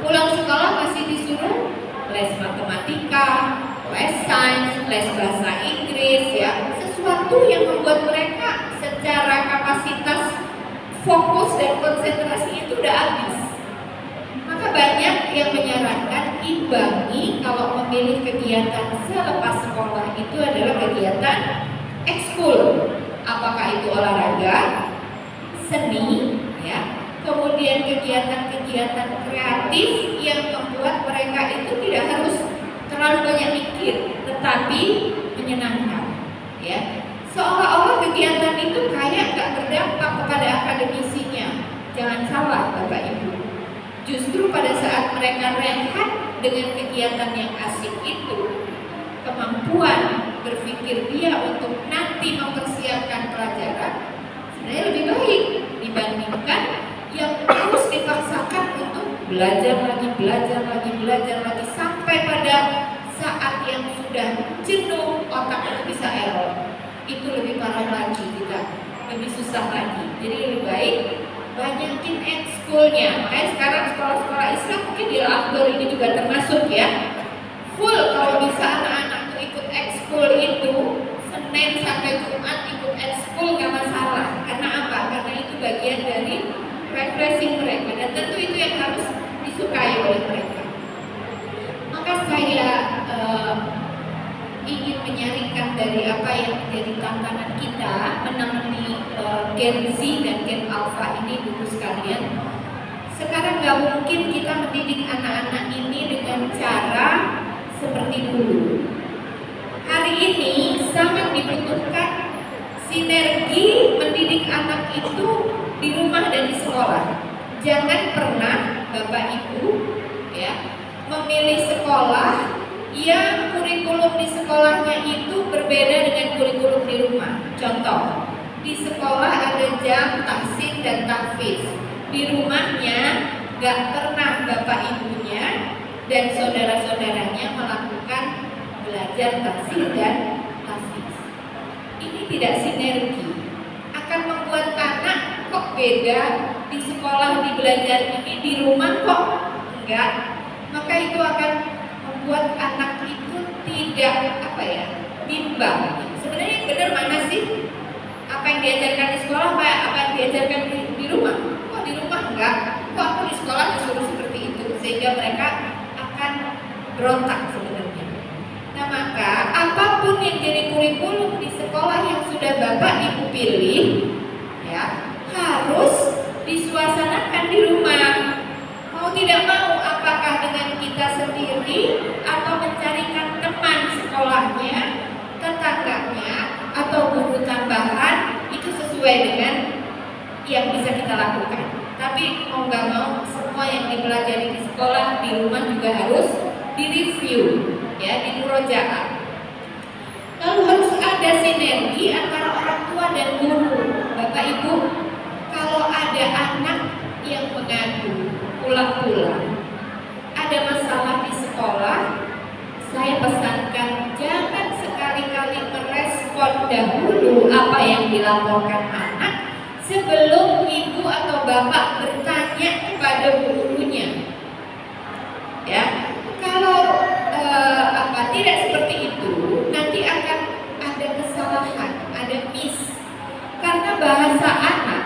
pulang sekolah masih disuruh les matematika, les sains, les bahasa Inggris, ya, sesuatu yang membuat mereka secara kapasitas fokus dan konsentrasi itu udah habis. Maka banyak yang menyarankan imbangi kalau memilih kegiatan selepas sekolah itu adalah kegiatan ekskul. Apakah itu olahraga, seni, ya, kemudian kegiatan-kegiatan kreatif yang membuat mereka itu tidak harus terlalu banyak mikir, tetapi menyenangkan, ya. Seolah-olah kegiatan itu kayak gak berdampak kepada akademisinya. Jangan salah Bapak Ibu. Justru pada saat mereka rehat dengan kegiatan yang asik itu, kemampuan berpikir dia untuk nanti mempersiapkan pelajaran sebenarnya lebih baik dibandingkan yang terus dipaksakan untuk belajar lagi sampai pada saat yang sudah jenuh otak itu bisa error. Itu lebih parah lagi, kita lebih susah lagi. Jadi lebih baik banyakin ekskulnya. Makanya sekarang sekolah-sekolah Islam mungkin di Al-Akbar ini juga termasuk, ya. Full kalau bisa anak-anak tuh ikut ekskul itu Senin sampai Jumat ikut ekskul gak masalah. Karena apa? Karena itu bagian dari refreshing mereka dan tentu itu yang harus disukai oleh mereka. Maka saya ingin menyaringkan dari apa yang menjadi tantangan kita menemani Gen Z dan Gen Alpha ini, dulu sekalian. Sekarang gak mungkin kita mendidik anak-anak ini dengan cara seperti dulu. Hari ini sangat dibutuhkan sinergi mendidik anak itu di rumah dan di sekolah. Jangan pernah Bapak Ibu, ya, memilih sekolah yang kurikulum di sekolahnya itu berbeda dengan kurikulum di rumah. Contoh, di sekolah ada jam tahsin dan tahfiz. Di rumahnya gak pernah Bapak Ibunya dan saudara-saudaranya melakukan belajar tahsin dan tahfiz. Ini tidak sinergi, akan membuat anak kok beda, di sekolah di belajar ini, di rumah kok enggak. Maka itu akan membuat anak itu tidak bimbang. Sebenarnya yang benar mana sih? Apa yang diajarkan di sekolah, apa yang diajarkan di rumah? Kok di rumah enggak? Kok aku di sekolah disuruh seperti itu? Sehingga mereka akan berontak sebenarnya. Nah, maka apapun yang jadi kurikulum di sekolah yang sudah Bapak Ibu pilih, ya, harus disuasanakan di rumah. Mau tidak mau, apakah dengan kita sendiri atau mencarikan teman sekolahnya, tetangganya, atau guru tambahan, itu sesuai dengan yang bisa kita lakukan. Tapi mau gak mau, semua yang dipelajari di sekolah, di rumah juga harus direview, ya, dimurojaah. Lalu harus ada sinergi antara orang tua dan guru. Bapak Ibu, kalau ada anak yang mengadu pulang-pulang ada masalah di sekolah, saya pesankan jangan sekali-kali merespon dahulu apa yang dilaporkan anak sebelum ibu atau bapak bertanya kepada gurunya. Ya, kalau tidak seperti itu, nanti akan ada kesalahan, ada miss. Karena bahasa anak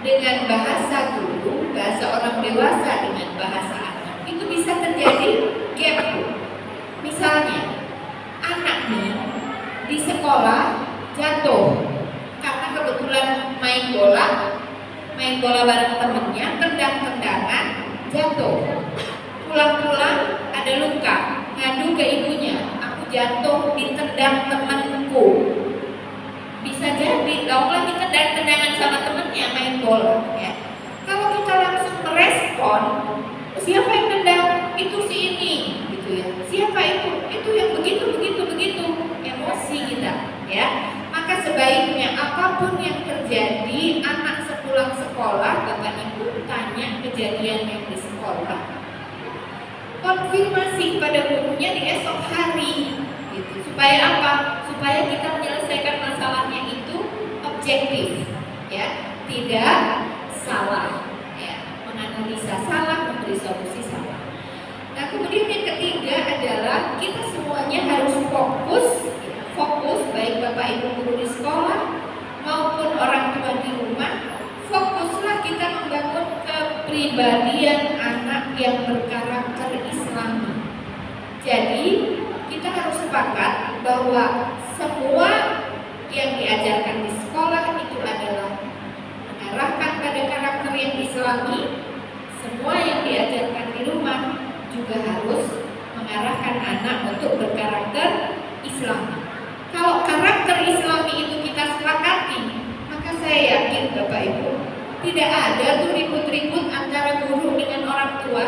dengan bahasa guru, bahasa orang dewasa dengan bahasa anak, itu bisa terjadi gap. Misalnya, anak nih di sekolah jatuh karena kebetulan main bola bareng temennya, tendang-tendangan, jatuh. Pulang-pulang ada luka, ngadu ke ibunya, aku jatuh ditendang temanku. Bisa jadi kamu lagi tendang-tendangan sama temennya main bola, ya. Kalau kita langsung merespon, siapa yang tendang? Itu si ini, gitu ya. Siapa itu? Itu yang begitu, emosi kita. sekolah, Bapak Ibu tanya kejadian yang di sekolah, konfirmasi pada gurunya di esok hari, gitu. Supaya apa? Supaya kita menyelesaikan masalahnya itu objektif, ya, tidak salah, ya, menganalisa salah, memberi solusi salah. Nah, kemudian yang ketiga adalah kita semuanya harus fokus baik Bapak Ibu guru di sekolah maupun orang tua di rumah. Fokuslah kita membangun kepribadian anak yang berkarakter Islami. Jadi kita harus sepakat bahwa semua yang diajarkan di sekolah itu adalah mengarahkan pada karakter yang Islami. Semua yang diajarkan di rumah juga harus mengarahkan anak untuk berkarakter Islami. Kalau karakter Islami itu kita sepakati, maka saya yakin Bapak Ibu tidak ada tuh ribut-ribut antara guru dengan orang tua,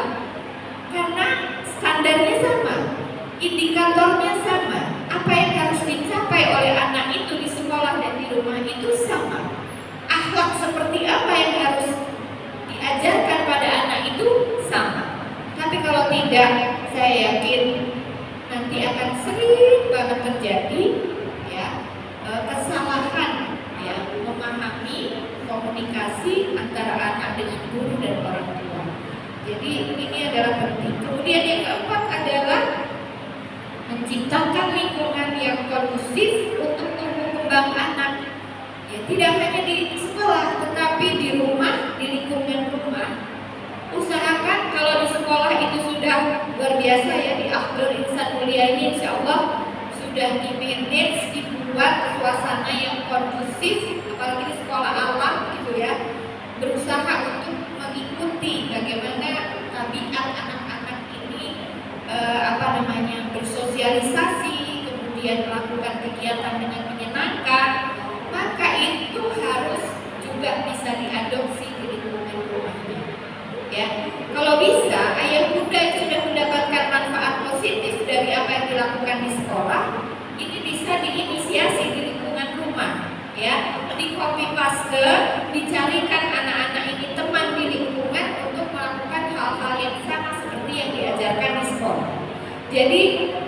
karena standarnya sama, indikatornya sama, apa yang harus dicapai oleh anak itu di sekolah dan di rumah itu sama, akhlak seperti apa yang harus diajarkan pada anak itu sama. Tapi kalau tidak, saya yakin nanti akan sering banget terjadi, ya, kesalahan, ya, memahami komunikasi antara anak dengan guru dan orang tua. Jadi ini adalah penting. Kemudian yang keempat adalah menciptakan lingkungan yang kondusif untuk tumbuh kembang anak. Ya, tidak hanya di sekolah, tetapi di rumah, di lingkungan rumah. Usahakan kalau di sekolah itu sudah luar biasa, ya, di Akhlul Insan Mulia ini insya Allah sudah di-manage, dibuat suasana yang kondusif, apalagi di sekolah alam gitu, ya, berusaha untuk mengikuti bagaimana tabiat anak-anak ini bersosialisasi, kemudian melakukan kegiatan dengan menyenangkan, maka itu harus juga bisa diadopsi di lingkungan rumahnya. Ya, kalau bisa ayah bunda yang sudah mendapatkan manfaat positif dari apa yang dilakukan di sekolah, ini bisa diinisiasi di lingkungan rumah, ya, di copy paste, dicarikan anak-anak ini teman di lingkungan untuk melakukan hal-hal yang sama seperti yang diajarkan di sekolah. Jadi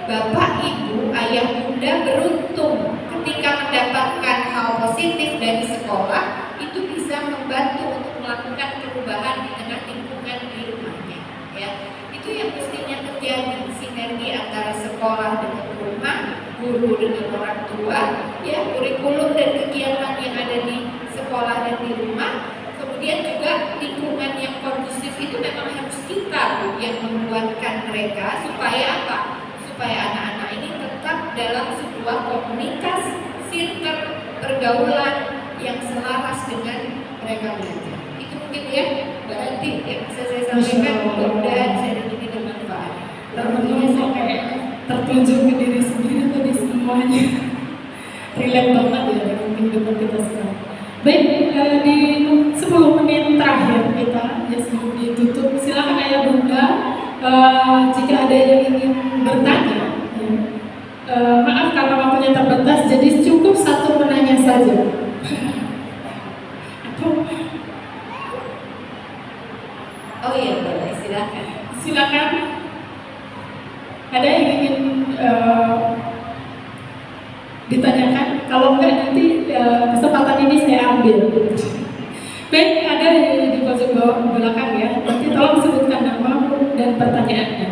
bapak, ibu, ayah bunda beruntung ketika mendapatkan hal positif dari sekolah, itu bisa membantu untuk melakukan perubahan di tengah lingkungan di rumahnya, ya. Itu yang mestinya terjadi, sinergi antara sekolah dengan rumah, guru dengan orang tua, ya, kurikulum dan kegiatan yang ada di sekolah dan di rumah. Kemudian juga lingkungan yang kondusif itu memang harus kita yang membuatkan mereka, supaya apa? Supaya anak-anak ini tetap dalam sebuah komunitas, circle, pergaulan yang selaras dengan mereka belajar. Itu mungkin, ya, berarti yang bisa saya sampaikan, mudah-mudahan saya ini bermanfaat. Teman-teman sampai tertuju ke diri sendiri tadi semuanya. Relate banget, ya, dengan kehidupan kita sekarang. Baik, di 10 menit terakhir kita, ya, sebelum ditutup, silakan ayah bunda, jika ada yang ingin bertanya, ya. Maaf karena waktunya terbatas, jadi cukup satu menanya saja. Oh iya, boleh, silakan. Silakan. Ada yang ingin ditanyakan? Kalau enggak nanti kesempatan ini saya ambil. Baik, ada di pojok bawah belakang, ya. Nanti tolong sebutkan nama dan pertanyaannya.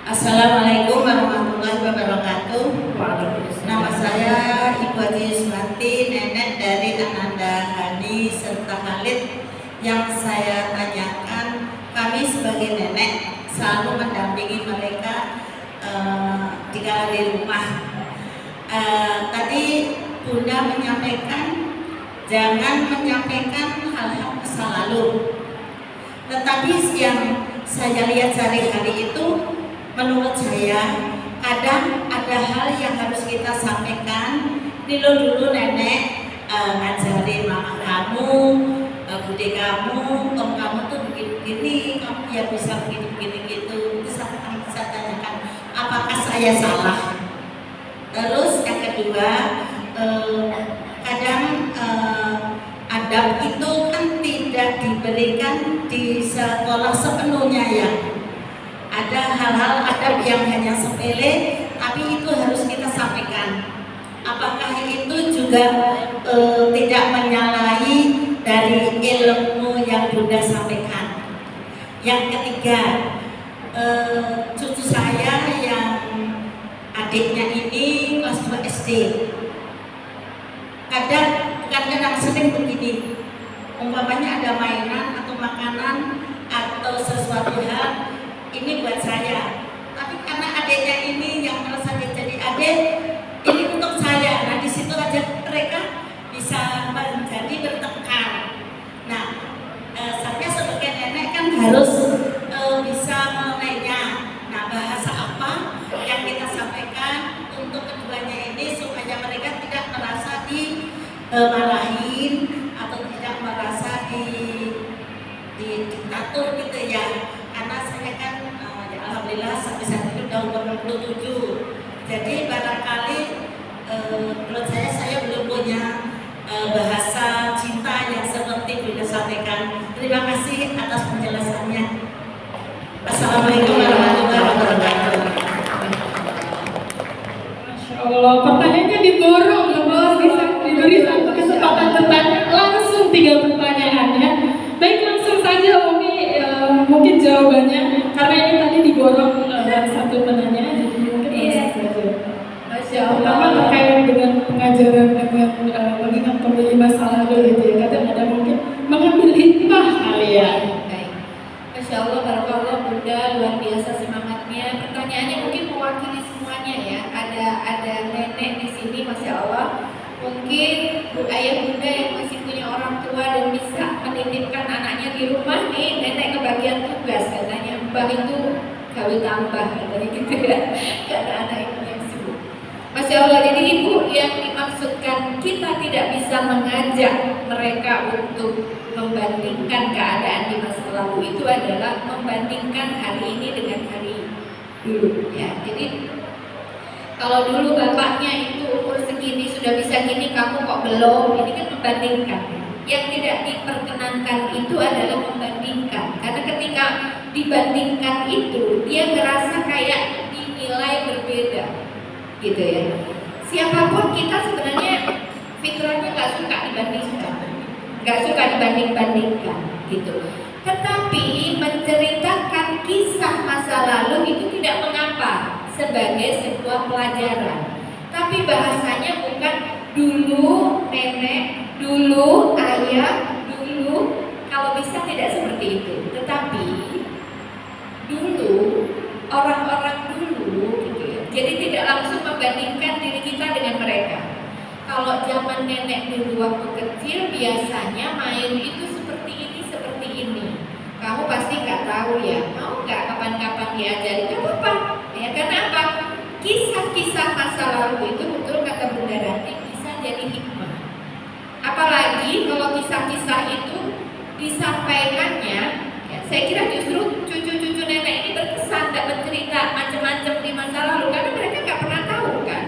Assalamualaikum warahmatullahi wabarakatuh. Nama saya Ibu Haji Yuswanti, nenek dari Ananda Hani serta Khalid. Yang saya tanyakan, kami sebagai nenek selalu mendampingi mereka jika di rumah. Tadi Bunda menyampaikan jangan menyampaikan hal-hal masa lalu. Tetapi yang saya lihat sehari-hari itu, menurut saya kadang ada hal yang harus kita sampaikan. Dulu nenek ngajarin mama kamu, bude kamu, om kamu tuh begini-begini, kamu ya bisa begini-begini gitu. Itu saya tanyakan, apakah apakah saya salah. Terus yang kedua, kadang adab itu kan tidak diberikan di sekolah sepenuhnya ya. Ada hal-hal adab yang hanya sepele, tapi itu harus kita sampaikan. Apakah itu juga tidak menyalahi dari ilmu yang Bunda sampaikan? Yang ketiga, cucu saya yang adiknya ini kelas 2 SD. Kadang sering begini, umpamanya ada mainan atau makanan atau sesuatu hal, ini buat saya. Tapi karena adiknya ini yang merasa dia jadi adik, ini untuk saya. Nah di situ aja mereka bisa menjadi bertengkar. Nah saya sebagai nenek kan harus bisa menilainya. Nah bahasa apa yang kita sampaikan untuk keduanya ini supaya mereka tidak merasa dimarahin atau tidak merasa diktatur gitu ya. Karena saya kan ya alhamdulillah sampai saat ini udah umur 67. Jadi barangkali menurut saya belum punya bahasa cinta yang seperti Bunda sampaikan. Terima kasih atas penjelasannya. Assalamualaikum warahmatullahi wabarakatuh. Masya Allah, pertanyaannya diborong ya bos, diberi satu kesempatan bertanya langsung 3 pertanyaan ya. Baik, langsung saja Umi, mungkin jawabannya karena ini tadi diborong satu penanya, jadi mungkin langsung saja. Masya Pertama Allah. terkait dengan pengajaran dengan mengingat kembali masa lalu itu ya, kadang ada mungkin mengambil hikmah kali ya. Baik. Masya Allah, barakallah Bunda, luar biasa semangatnya. Pertanyaannya mungkin mewakili semuanya ya. Ada nenek di sini, Masya Allah. Mungkin ayah Bunda yang masih punya orang tua dan bisa menitipkan anaknya di rumah nih, nenek kebagian tugas katanya. Mbak itu gawe tambah katanya gitu ya. Karena anak itu yang sibuk. Masya Allah, jadi ibu yang dimaksudkan kita tidak bisa mengajak mereka untuk membandingkan keadaan di masa lalu itu adalah membandingkan hari ini dengan hari dulu ya. Jadi kalau dulu bapaknya itu umur segini sudah bisa gini, kamu kok belum, ini kan membandingkan. Yang tidak diperkenankan itu adalah membandingkan, karena ketika dibandingkan itu dia ngerasa kayak dinilai berbeda gitu ya. Siapapun kita sebenarnya fitrahnya nggak suka dibandingkan, nggak suka dibanding-bandingkan gitu. Tetapi menceritakan kisah masa lalu itu tidak mengapa sebagai sebuah pelajaran. Tapi bahasanya bukan dulu nenek, dulu ayah, dulu, kalau bisa tidak seperti itu. Tetapi dulu orang-orang dulu gitu ya. Jadi tidak langsung membandingkan diri kita dengan mereka. Kalau zaman nenek dulu waktu kecil biasanya main itu seperti ini. Kamu pasti nggak tahu ya, mau nggak kapan-kapan diajari? Gak apa-apa, ya karena apa? Kisah-kisah masa lalu itu betul kata Bunda Ranti bisa jadi hikmah. Apalagi kalau kisah-kisah itu disampaikannya, ya, saya kira justru cucu-cucu nenek ini berkesan dan bercerita macam-macam di masa lalu karena mereka nggak pernah tahu kan.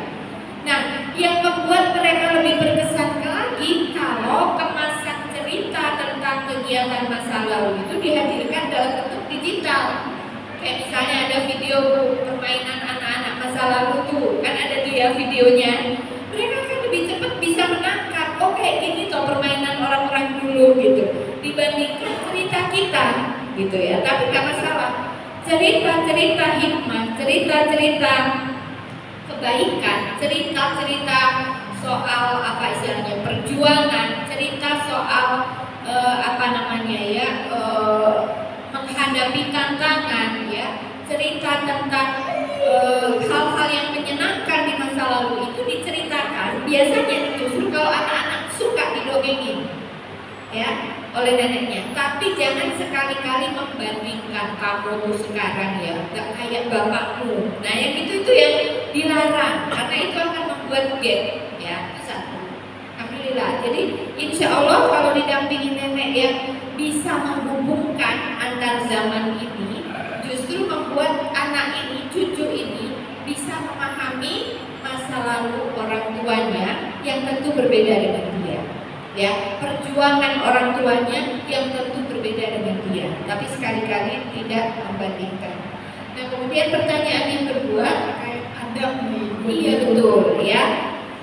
Nah, yang membuat mereka lebih berkesan lagi kalau kemasan cerita tentang kegiatan masa lalu itu dihadirkan dalam bentuk digital. Kayak misalnya ada video permainan anak-anak masa lalu tuh, kan ada tuh ya videonya. Mereka kan lebih cepat bisa menangkap, oh kayak gini toh permainan orang-orang dulu gitu, dibandingkan cerita kita gitu ya. Tapi nggak masalah, cerita-cerita hikmah, cerita-cerita kebaikan, cerita-cerita soal apa istilahnya perjuangan, cerita soal menghadapi tantangan ya, cerita tentang hal-hal yang menyenangkan di masa lalu itu diceritakan biasanya justru kalau anak-anak suka didongengin ya oleh neneknya. Tapi jangan sekali-kali membandingkan kamu tuh sekarang ya nggak kayak bapakmu. Nah yang itu yang dilarang karena itu akan membuat gap ya. Itu satu. Alhamdulillah. Jadi insya Allah kalau didampingi nenek yang bisa menghubungkan antar zaman ini, justru membuat anak ini, cucu ini tuanya yang tentu berbeda dengan dia. Ya, perjuangan orang tuanya yang tentu berbeda dengan dia. Tapi sekali-kali tidak membandingkan. Nah, kemudian pertanyaan yang kedua, Adab nih. iya betul ya.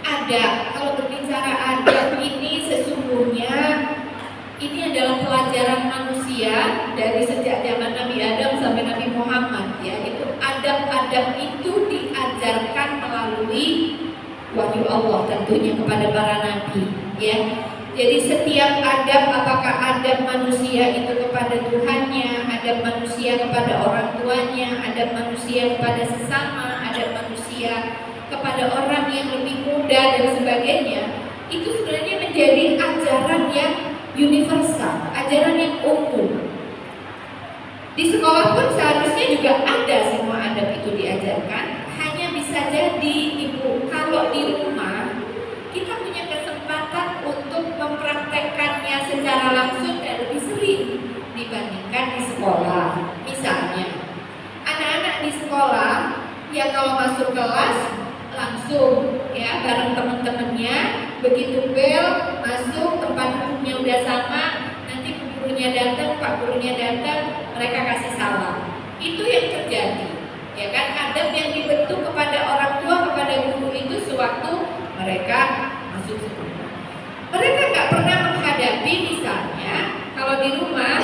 Adab. Kalau berbicara adab ini sesungguhnya ini adalah pelajaran manusia dari sejak zaman Nabi Adam sampai Nabi Muhammad ya. Itu adab-adab itu diajarkan melalui wahyu Allah tentunya kepada para nabi ya. Jadi setiap adab, apakah adab manusia itu kepada Tuhannya, adab manusia kepada orang tuanya, adab manusia kepada sesama, adab manusia kepada orang yang lebih muda dan sebagainya, itu sebenarnya menjadi ajaran yang universal, ajaran yang umum. Di sekolah pun seharusnya juga ada semua adab itu diajarkan. Hanya bisa jadi ibu, kalau di rumah kita punya kesempatan untuk mempraktekkannya secara langsung dan lebih sering dibandingkan di sekolah. Misalnya, anak-anak di sekolah ya kalau masuk kelas langsung ya bareng teman-temannya, begitu bel masuk tempat duduknya udah sama, nanti gurunya datang, pak gurunya datang, mereka kasih salam. Itu yang terjadi, ya kan? Adab yang dibentuk kepada orang tua, kepada guru itu sewaktu mereka masuk sekolah. Mereka nggak pernah menghadapi misalnya kalau di rumah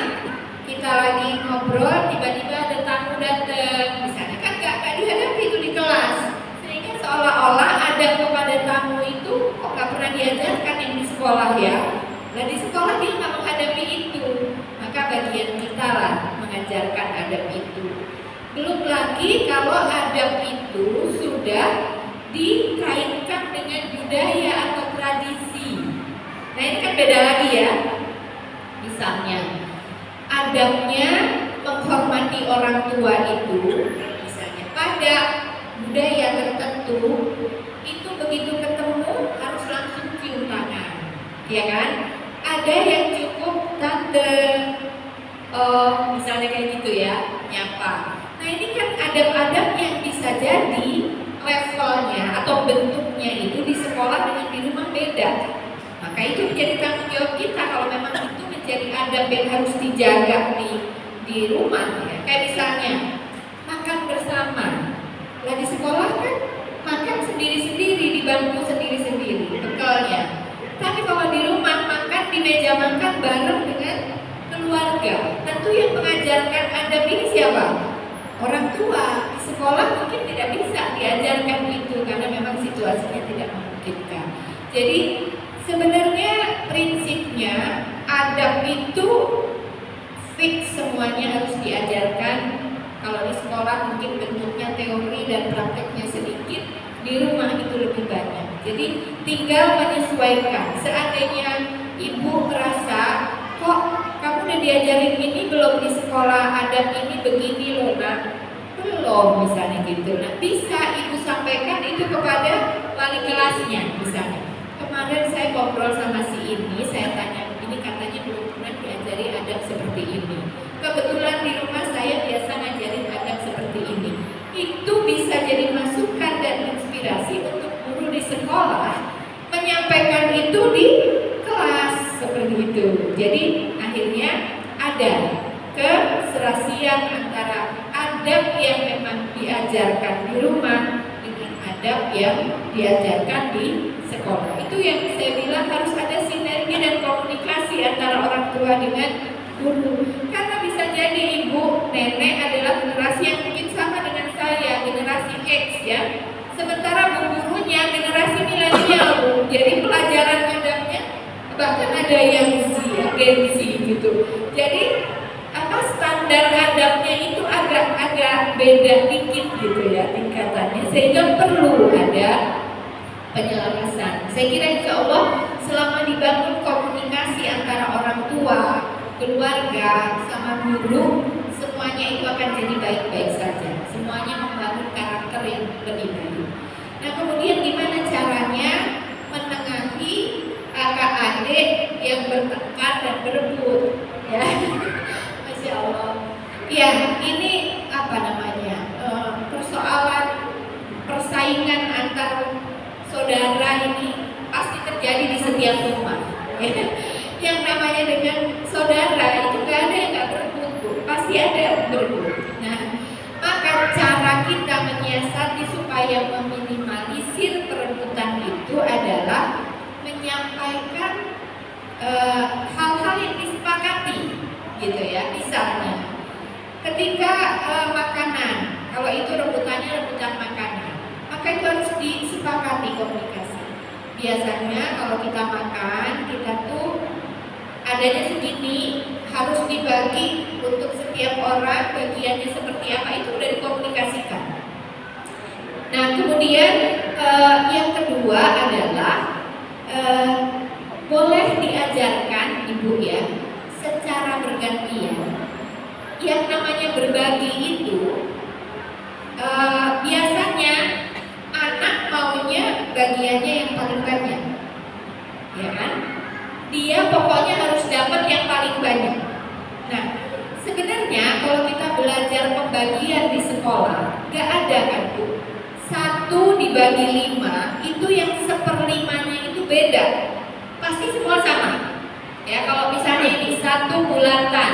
kita lagi ngobrol tiba-tiba ada tamu datang, misalnya kan nggak dihadapi itu di kelas, sehingga seolah-olah adab kepada tamu itu kok nggak pernah diajarkan yang di sekolah ya. Nah di sekolah dia nggak menghadapi itu, maka bagian kita lah mengajarkan adab itu. Belum lagi kalau adab itu sudah dikaitkan dengan budaya atau tradisi. Nah ini kan beda lagi ya. Misalnya adabnya menghormati orang tua itu, misalnya pada budaya tertentu itu begitu ketemu harus langsung cium tangan, ya kan? Ada yang cukup tante, misalnya kayak gitu ya, nyapa. Nah ini kan adab-adab yang bisa jadi levelnya atau bentuknya itu di sekolah dengan di rumah beda. Maka itu menjadi tanggung jawab kita kalau memang itu menjadi adab yang harus dijaga di rumah ya. Kayak misalnya makan bersama. Nah di sekolah kan makan sendiri-sendiri di bangku sendiri-sendiri bekalnya. Tapi kalau di rumah makan di meja makan bareng dengan keluarga. Tentu yang mengajarkan adab ini siapa? Orang tua. Di sekolah mungkin tidak bisa diajarkan itu karena memang situasinya tidak memungkinkan. Jadi sebenarnya prinsipnya adab itu fix semuanya harus diajarkan. Kalau di sekolah mungkin bentuknya teori dan prakteknya sedikit, di rumah itu lebih banyak. Jadi tinggal menyesuaikan. Seandainya ibu merasa kok kamu udah diajarin ini belum di sekolah, adab ini begini loh nak, belum misalnya gitu. Nah bisa ibu sampaikan itu kepada wali kelasnya misalnya. Kemarin saya ngobrol sama si ini, saya tanya ini katanya belum pernah diajari adab seperti ini. Kebetulan di rumah saya biasa ngajarin adab seperti ini. Itu bisa jadi masukan dan inspirasi untuk guru di sekolah menyampaikan itu di kelas seperti itu. Jadi akhirnya ada keserasian antara adab yang memang diajarkan di rumah dengan adab yang diajarkan di sekolah. Itu yang saya bilang harus ada sinergi dan komunikasi antara orang tua dengan guru. Karena bisa jadi ibu, nenek adalah generasi yang mungkin sama dengan saya, generasi X ya. Sementara bu gurunya generasi milenial bu. Jadi pelajaran adabnya bahkan ada yang Gen Z gitu. Jadi standar adabnya itu agak beda dikit gitu ya tingkatannya, sehingga perlu ada penyelarasan. Saya kira insya Allah selama dibangun komunikasi antara orang tua, keluarga, sama guru, semuanya itu akan jadi baik-baik saja. Semuanya membangun karakter yang lebih baik. Nah kemudian gimana caranya menengahi kakak adik yang bertengkar dan berebut ya. Masya Allah. Ya ini apa namanya persoalan persaingan antar saudara ini hal-hal yang disepakati gitu ya. Misalnya ketika makanan, kalau itu rebutan makanan, maka itu harus disepakati komunikasi. Biasanya kalau kita makan, kita tuh adanya segini, harus dibagi untuk setiap orang, bagiannya seperti apa, itu udah dikomunikasikan. Nah kemudian yang kedua adalah boleh diajarkan ibu ya secara bergantian. Yang namanya berbagi itu biasanya anak maunya bagiannya yang paling banyak, ya kan? Dia pokoknya harus dapat yang paling banyak. Nah sebenarnya kalau kita belajar pembagian di sekolah, gak ada kan Bu? 1 dibagi 5 itu yang 1/5-nya itu beda. Pasti semua sama. Ya kalau misalnya ini 1 bulatan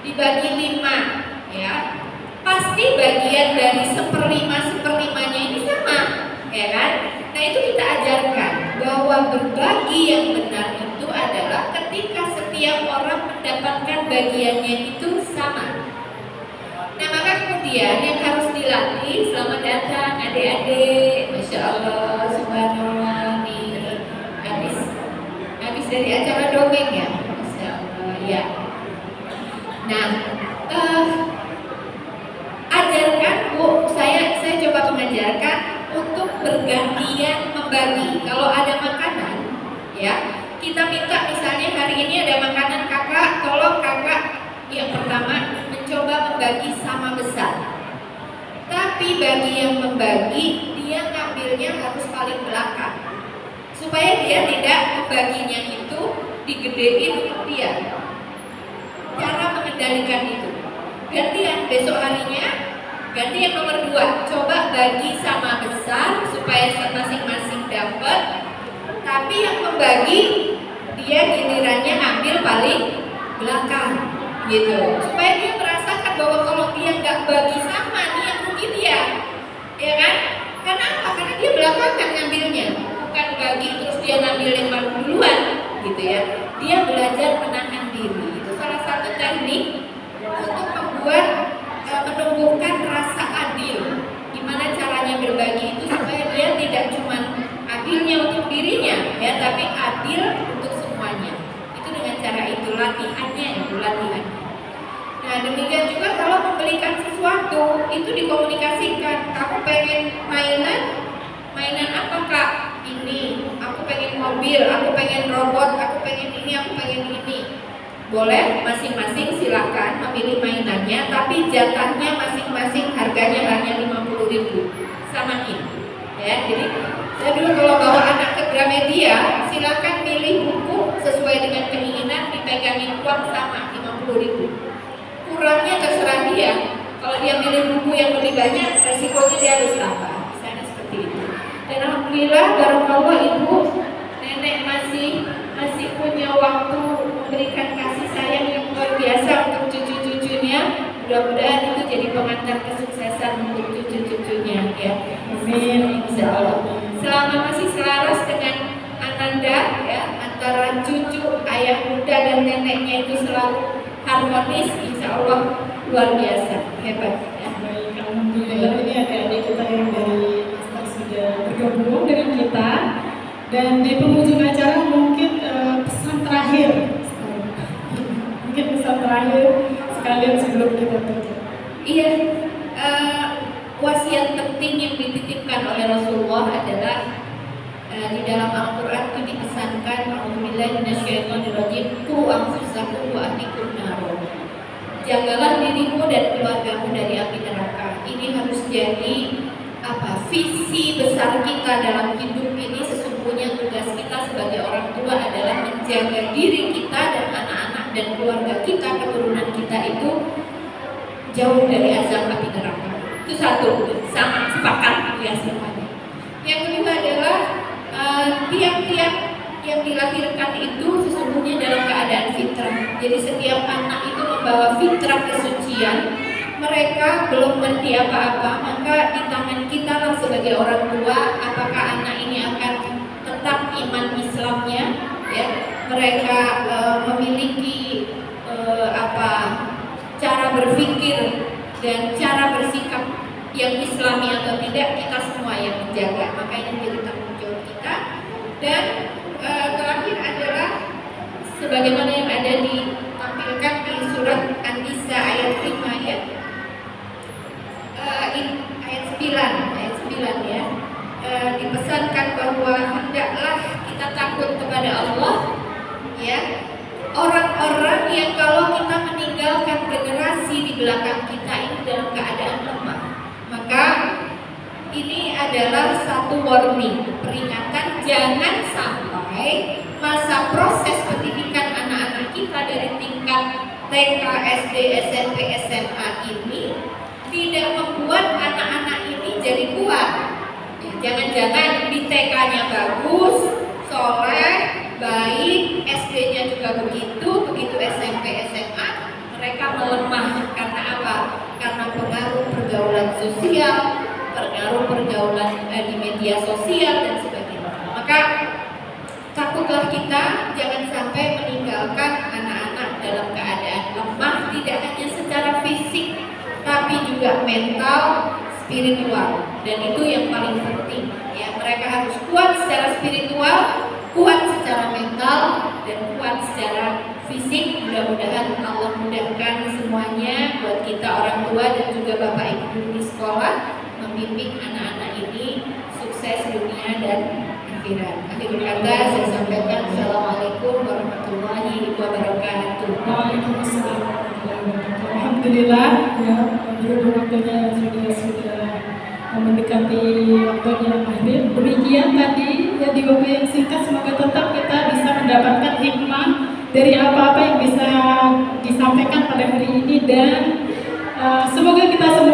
dibagi 5, ya pasti bagian dari 1/5-1/5-nya ini sama, ya kan? Nah itu kita ajarkan bahwa berbagi yang benar itu adalah ketika setiap orang mendapatkan bagiannya itu sama. Nah maka kemudian yang harus dilatih, selamat datang adik-adik, Masya Allah, Subhanallah, nih habis dari acara dongeng ya, Masya Allah ya. Nah ajarkan Bu, saya coba mengajarkan untuk bergantian membagi. Kalau ada makanan ya, kita minta misalnya hari ini ada makanan kakak, tolong kakak yang pertama mencoba membagi sama besar. Tapi bagi yang membagi, dia ngambilnya harus paling belakang supaya dia tidak membaginya itu digedein untuk dia. Cara mengendalikan itu, gantian besok harinya ganti yang nomor 2, coba bagi sama besar supaya masing-masing dapat. Tapi yang membagi dia gilirannya ambil paling belakang gitu, supaya dia merasakan bahwa kalau dia nggak bagi sama, nih yang rugi dia, ya kan? Karena apa? Karena dia belakangan ngambilnya, bukan bagi terus dia ngambil yang paling duluan gitu ya. Dia belajar menahan diri. Itu salah satu teknik untuk membuat menumbuhkan rasa adil. Gimana caranya berbagi itu supaya dia tidak cuma adilnya untuk dirinya ya, tapi adil untuk semuanya. Itu dengan cara itu, latihannya itu latihan. Nah demikian juga kalau membelikan sesuatu itu dikomunikasikan. Aku pengen mainan apa kak? Ini. Aku pengen mobil, aku pengen robot, aku pengen ini, aku pengen ini. Boleh masing-masing silakan memilih mainannya, tapi jatahnya masing-masing harganya hanya 50.000. Samain. Ya, jadi saya dulu kalau bawa anak ke Gramedia, silakan pilih buku sesuai dengan keinginan, dipegangin uang sama 50.000. Kurangnya terserah dia. Kalau dia pilih buku yang lebih banyak, resikonya dia harus tambah. Misalnya seperti itu. Dan alhamdulillah, barakallah ibu, nenek masih punya waktu memberikan kasih sayang yang luar biasa untuk cucu-cucunya. Mudah-mudahan itu jadi pengantar kesuksesan untuk cucu-cucunya ya. Amin. Insyaallah. Selama masih selaras dengan Ananda ya, antara cucu, ayah muda dan neneknya itu selalu harmonis, insyaallah luar biasa, hebat ya. Baik, alhamdulillah ini adik-adik kita yang dari Master sudah bergabung dengan kita. Dan di penghujung acara mungkin pesan terakhir, sekalian sebelum kita tutup. Iya, wasiat penting yang dititipkan oleh Rasulullah adalah di dalam Al-Quran itu dipesankan, A'udzubillahi minasyaitonirrajim, qu anfusakum wa ahlikum naro. Jagalah dirimu dan keluargamu dari api neraka. Ini harus jadi visi besar kita dalam hidup ini. Sesungguhnya tugas kita sebagai orang tua adalah menjaga diri kita dan anak-anak dan keluarga kita, keturunan kita itu jauh dari azab api neraka. Itu satu, sama sepakat ya semuanya. Yang kedua adalah tiap-tiap yang dilahirkan itu sesungguhnya dalam keadaan fitrah. Jadi setiap anak itu membawa fitrah kesucian. Mereka belum mengerti apa-apa, maka di tangan kita lah sebagai orang tua, apakah anak ini akan tetap iman Islamnya, ya, mereka memiliki cara berpikir dan cara bersikap yang Islami atau tidak, kita semua yang menjaga. Maka ini menjadi tanggung jawab kita. Dan terakhir adalah sebagaimana yang ada ditampilkan di surat An-Nisa ayat 5 ya, ayat 9 ya, dipesankan bahwa hendaklah kita takut kepada Allah ya, orang-orang yang kalau kita meninggalkan generasi di belakang kita ini dalam keadaan lemah, maka ini adalah satu warning, peringatan jangan sampai masa proses pendidikan anak-anak kita dari tingkat TK, SD, SMP, SMA ini tidak membuat anak-anak ini jadi kuat. Ya, jangan-jangan di TK-nya bagus, soleh, baik, SD-nya juga begitu SMP, SMA mereka melemah. Karena apa? Karena pengaruh pergaulan sosial, pengaruh pergaulan di media sosial dan sebagainya. Maka takutlah kita jangan sampai meninggalkan anak-anak dalam keadaan lemah, tidak hanya secara fisik tapi juga mental, spiritual, dan itu yang paling penting ya. Mereka harus kuat secara spiritual, kuat secara mental, dan kuat secara fisik. Mudah-mudahan Allah mudahkan semuanya buat kita orang tua dan juga bapak ibu di sekolah membimbing anak-anak ini sukses dunia dan akhirat. Akhir kata saya sampaikan, Assalamualaikum warahmatullahi wabarakatuh. Waalaikumsalam warahmatullahi wabarakatuh. Alhamdulillah ya, berhubung waktunya sudah mendekati waktunya akhir. Demikian tadi ya, di waktu yang singkat, semoga tetap kita bisa mendapatkan hikmah dari apa-apa yang bisa disampaikan pada hari ini, dan semoga kita semua